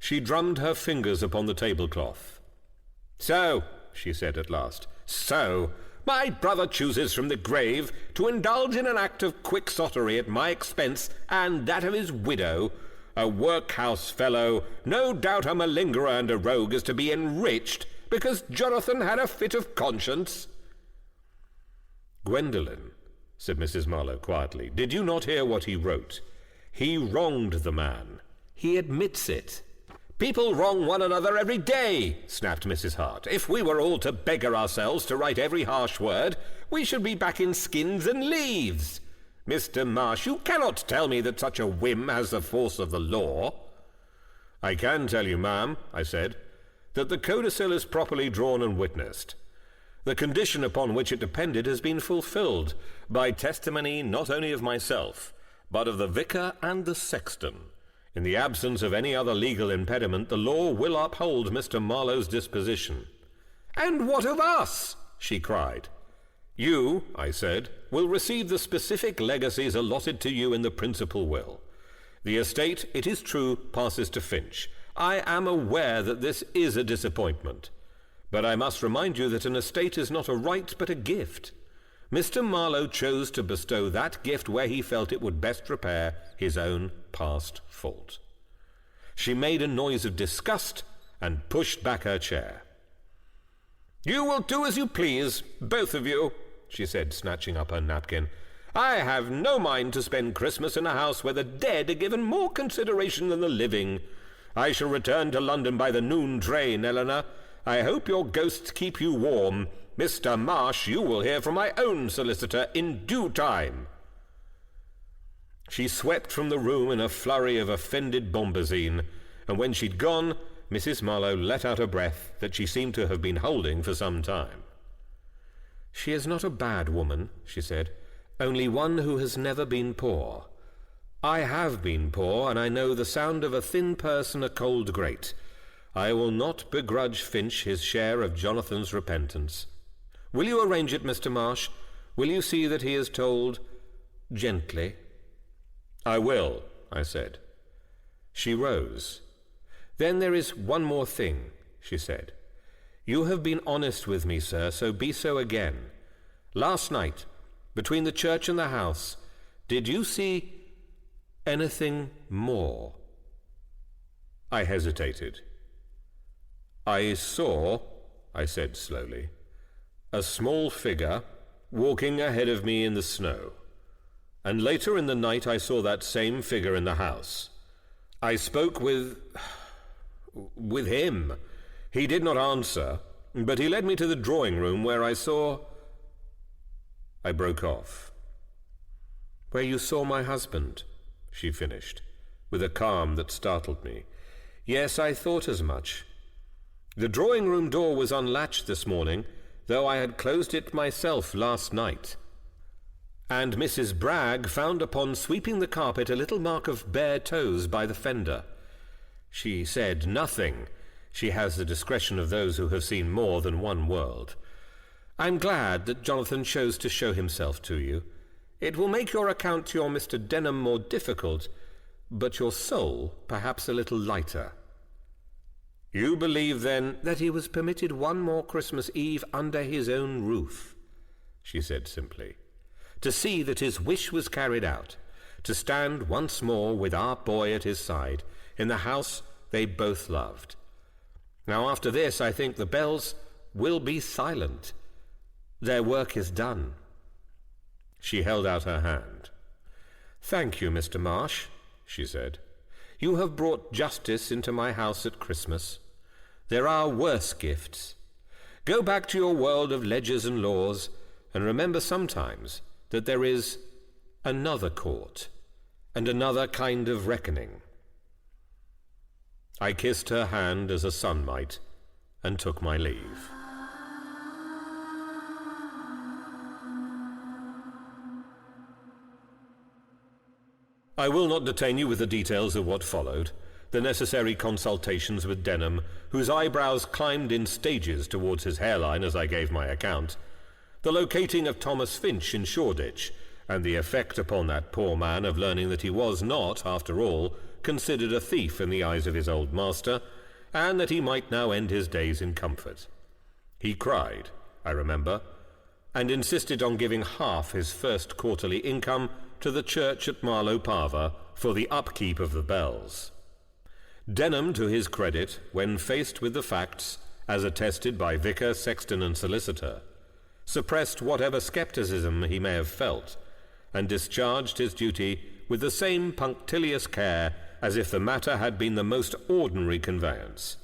She drummed her fingers upon the tablecloth. "So," she said at last, "so, my brother chooses from the grave to indulge in an act of quixotery at my expense and that of his widow. A workhouse fellow, no doubt a malingerer and a rogue, is to be enriched because Jonathan had a fit of conscience." "Gwendolen," said Mrs. Marlowe quietly, "did you not hear what he wrote? He wronged the man. He admits it." "People wrong one another every day," snapped Mrs. Hart. "If we were all to beggar ourselves to write every harsh word, we should be back in skins and leaves. Mr. Marsh, you cannot tell me that such a whim has the force of the law." "I can tell you, ma'am," I said, "that the codicil is properly drawn and witnessed. The condition upon which it depended has been fulfilled by testimony not only of myself, but of the vicar and the sexton. In the absence of any other legal impediment, the law will uphold Mr. Marlowe's disposition." "And what of us?" she cried. "You," I said, "will receive the specific legacies allotted to you in the principal will. The estate, it is true, passes to Finch. I am aware that this is a disappointment. But I must remind you that an estate is not a right but a gift. Mr. Marlowe chose to bestow that gift where he felt it would best repair his own past fault." She made a noise of disgust and pushed back her chair. "You will do as you please, both of you," she said, snatching up her napkin. "I have no mind to spend Christmas in a house where the dead are given more consideration than the living. I shall return to London by the noon train, Eleanor. I hope your ghosts keep you warm. Mr. Marsh, you will hear from my own solicitor in due time." She swept from the room in a flurry of offended bombazine, and when she'd gone, Mrs. Marlowe let out a breath that she seemed to have been holding for some time. "She is not a bad woman," she said, "only one who has never been poor. I have been poor, and I know the sound of a thin purse and a cold grate. I will not begrudge Finch his share of Jonathan's repentance. Will you arrange it, Mr. Marsh? Will you see that he is told gently?" "I will," I said. She rose. "Then there is one more thing," she said. "You have been honest with me, sir, so be so again. Last night, between the church and the house, did you see anything more?" I hesitated. "I saw," I said slowly, "a small figure walking ahead of me in the snow. And later in the night I saw that same figure in the house. I spoke with him. He did not answer, but he led me to the drawing-room where I saw—" I broke off. "Where you saw my husband," she finished, with a calm that startled me. "Yes, I thought as much. The drawing-room door was unlatched this morning, though I had closed it myself last night. And Mrs. Bragg found upon sweeping the carpet a little mark of bare toes by the fender. She said nothing. She has the discretion of those who have seen more than one world. I'm glad that Jonathan chose to show himself to you. It will make your account to your Mr. Denham more difficult, but your soul perhaps a little lighter." "You believe, then—" "That he was permitted one more Christmas Eve under his own roof," she said simply, "to see that his wish was carried out, to stand once more with our boy at his side, in the house they both loved. Now after this, I think the bells will be silent. Their work is done." She held out her hand. "Thank you, Mr. Marsh," she said. "You have brought justice into my house at Christmas. There are worse gifts. Go back to your world of ledgers and laws, and remember sometimes that there is another court and another kind of reckoning." I kissed her hand as a son might, and took my leave. I will not detain you with the details of what followed, the necessary consultations with Denham, whose eyebrows climbed in stages towards his hairline as I gave my account, the locating of Thomas Finch in Shoreditch, and the effect upon that poor man of learning that he was not, after all, considered a thief in the eyes of his old master, and that he might now end his days in comfort. He cried, I remember, and insisted on giving half his first quarterly income to the church at Marlowe Parva for the upkeep of the bells. Denham, to his credit, when faced with the facts, as attested by vicar, sexton, and solicitor, suppressed whatever scepticism he may have felt, and discharged his duty with the same punctilious care as if the matter had been the most ordinary conveyance.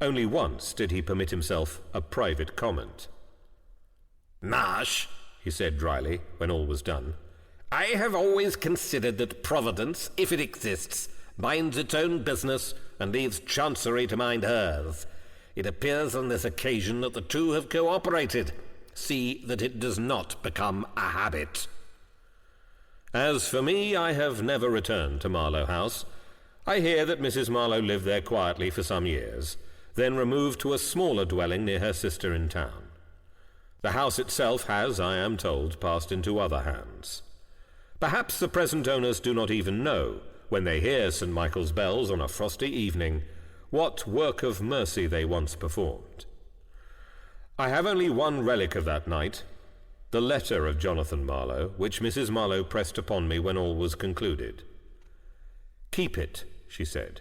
Only once did he permit himself a private comment. "Marsh," he said dryly, when all was done, "I have always considered that Providence, if it exists, minds its own business and leaves Chancery to mind hers. It appears on this occasion that the two have cooperated. See that it does not become a habit." As for me, I have never returned to Marlowe House. I hear that Mrs. Marlowe lived there quietly for some years, then removed to a smaller dwelling near her sister in town. The house itself has, I am told, passed into other hands. Perhaps the present owners do not even know, when they hear St. Michael's bells on a frosty evening, what work of mercy they once performed. I have only one relic of that night, the letter of Jonathan Marlowe, which Mrs. Marlowe pressed upon me when all was concluded. "Keep it," she said.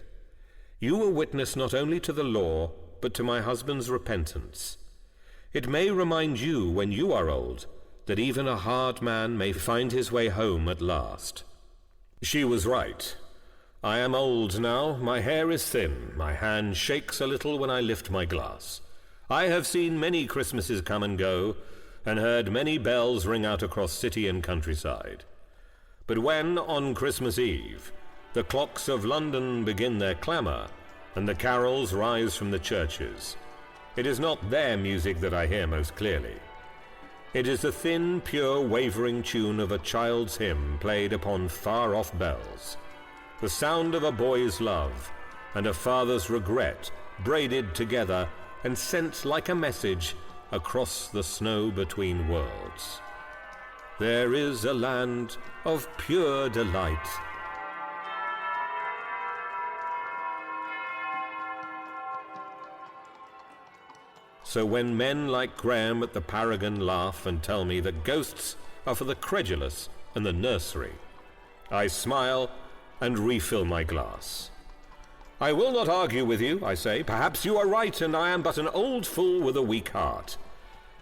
"You will witness not only to the law, but to my husband's repentance. It may remind you, when you are old, that even a hard man may find his way home at last." She was right. I am old now, my hair is thin, my hand shakes a little when I lift my glass. I have seen many Christmases come and go, and heard many bells ring out across city and countryside. But when, on Christmas Eve, the clocks of London begin their clamour, and the carols rise from the churches, it is not their music that I hear most clearly. It is the thin, pure, wavering tune of a child's hymn played upon far-off bells, the sound of a boy's love and a father's regret braided together and sent like a message across the snow between worlds. There is a land of pure delight. So when men like Graham at the Paragon laugh and tell me that ghosts are for the credulous and the nursery, I smile and refill my glass. I will not argue with you, I say. Perhaps you are right, and I am but an old fool with a weak heart.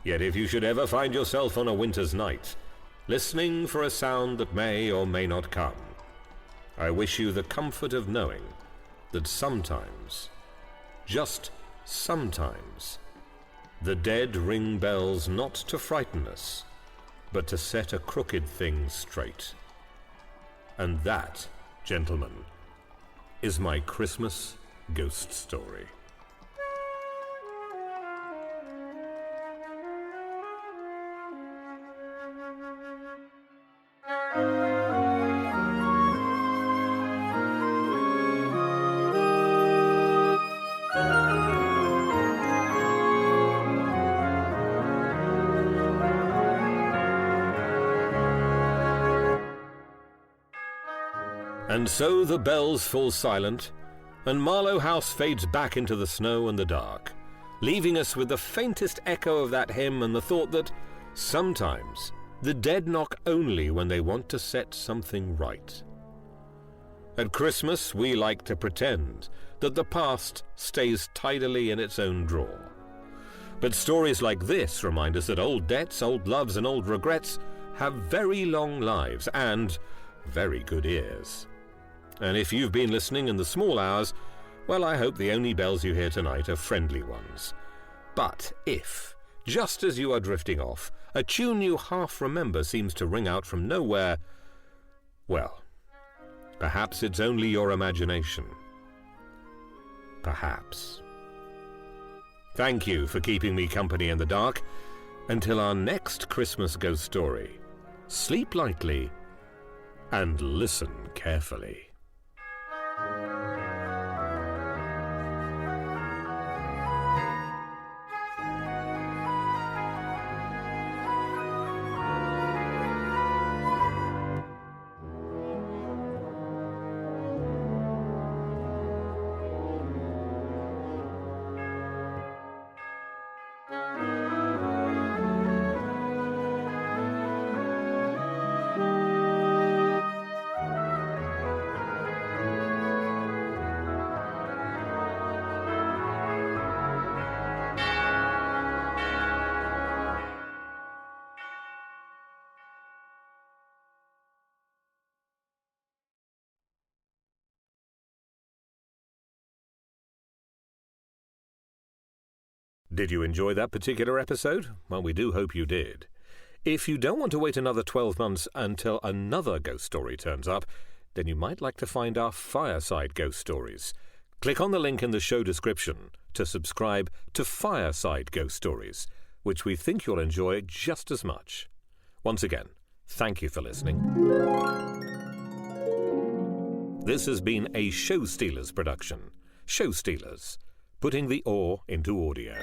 Yet if you should ever find yourself on a winter's night, listening for a sound that may or may not come, I wish you the comfort of knowing that sometimes, just sometimes, the dead ring bells not to frighten us, but to set a crooked thing straight. And that, gentlemen, is my Christmas ghost story. And so the bells fall silent, and Marlowe House fades back into the snow and the dark, leaving us with the faintest echo of that hymn and the thought that sometimes the dead knock only when they want to set something right. At Christmas, we like to pretend that the past stays tidily in its own drawer. But stories like this remind us that old debts, old loves, and old regrets have very long lives and very good ears. And if you've been listening in the small hours, well, I hope the only bells you hear tonight are friendly ones. But if, just as you are drifting off, a tune you half remember seems to ring out from nowhere, well, perhaps it's only your imagination. Perhaps. Thank you for keeping me company in the dark. Until our next Christmas ghost story, sleep lightly and listen carefully. Did you enjoy that particular episode? Well, we do hope you did. If you don't want to wait another 12 months until another ghost story turns up, then you might like to find our Fireside Ghost Stories. Click on the link in the show description to subscribe to Fireside Ghost Stories, which we think you'll enjoy just as much. Once again, thank you for listening. This has been a Show Stealers production. Show Stealers, putting the awe into audio.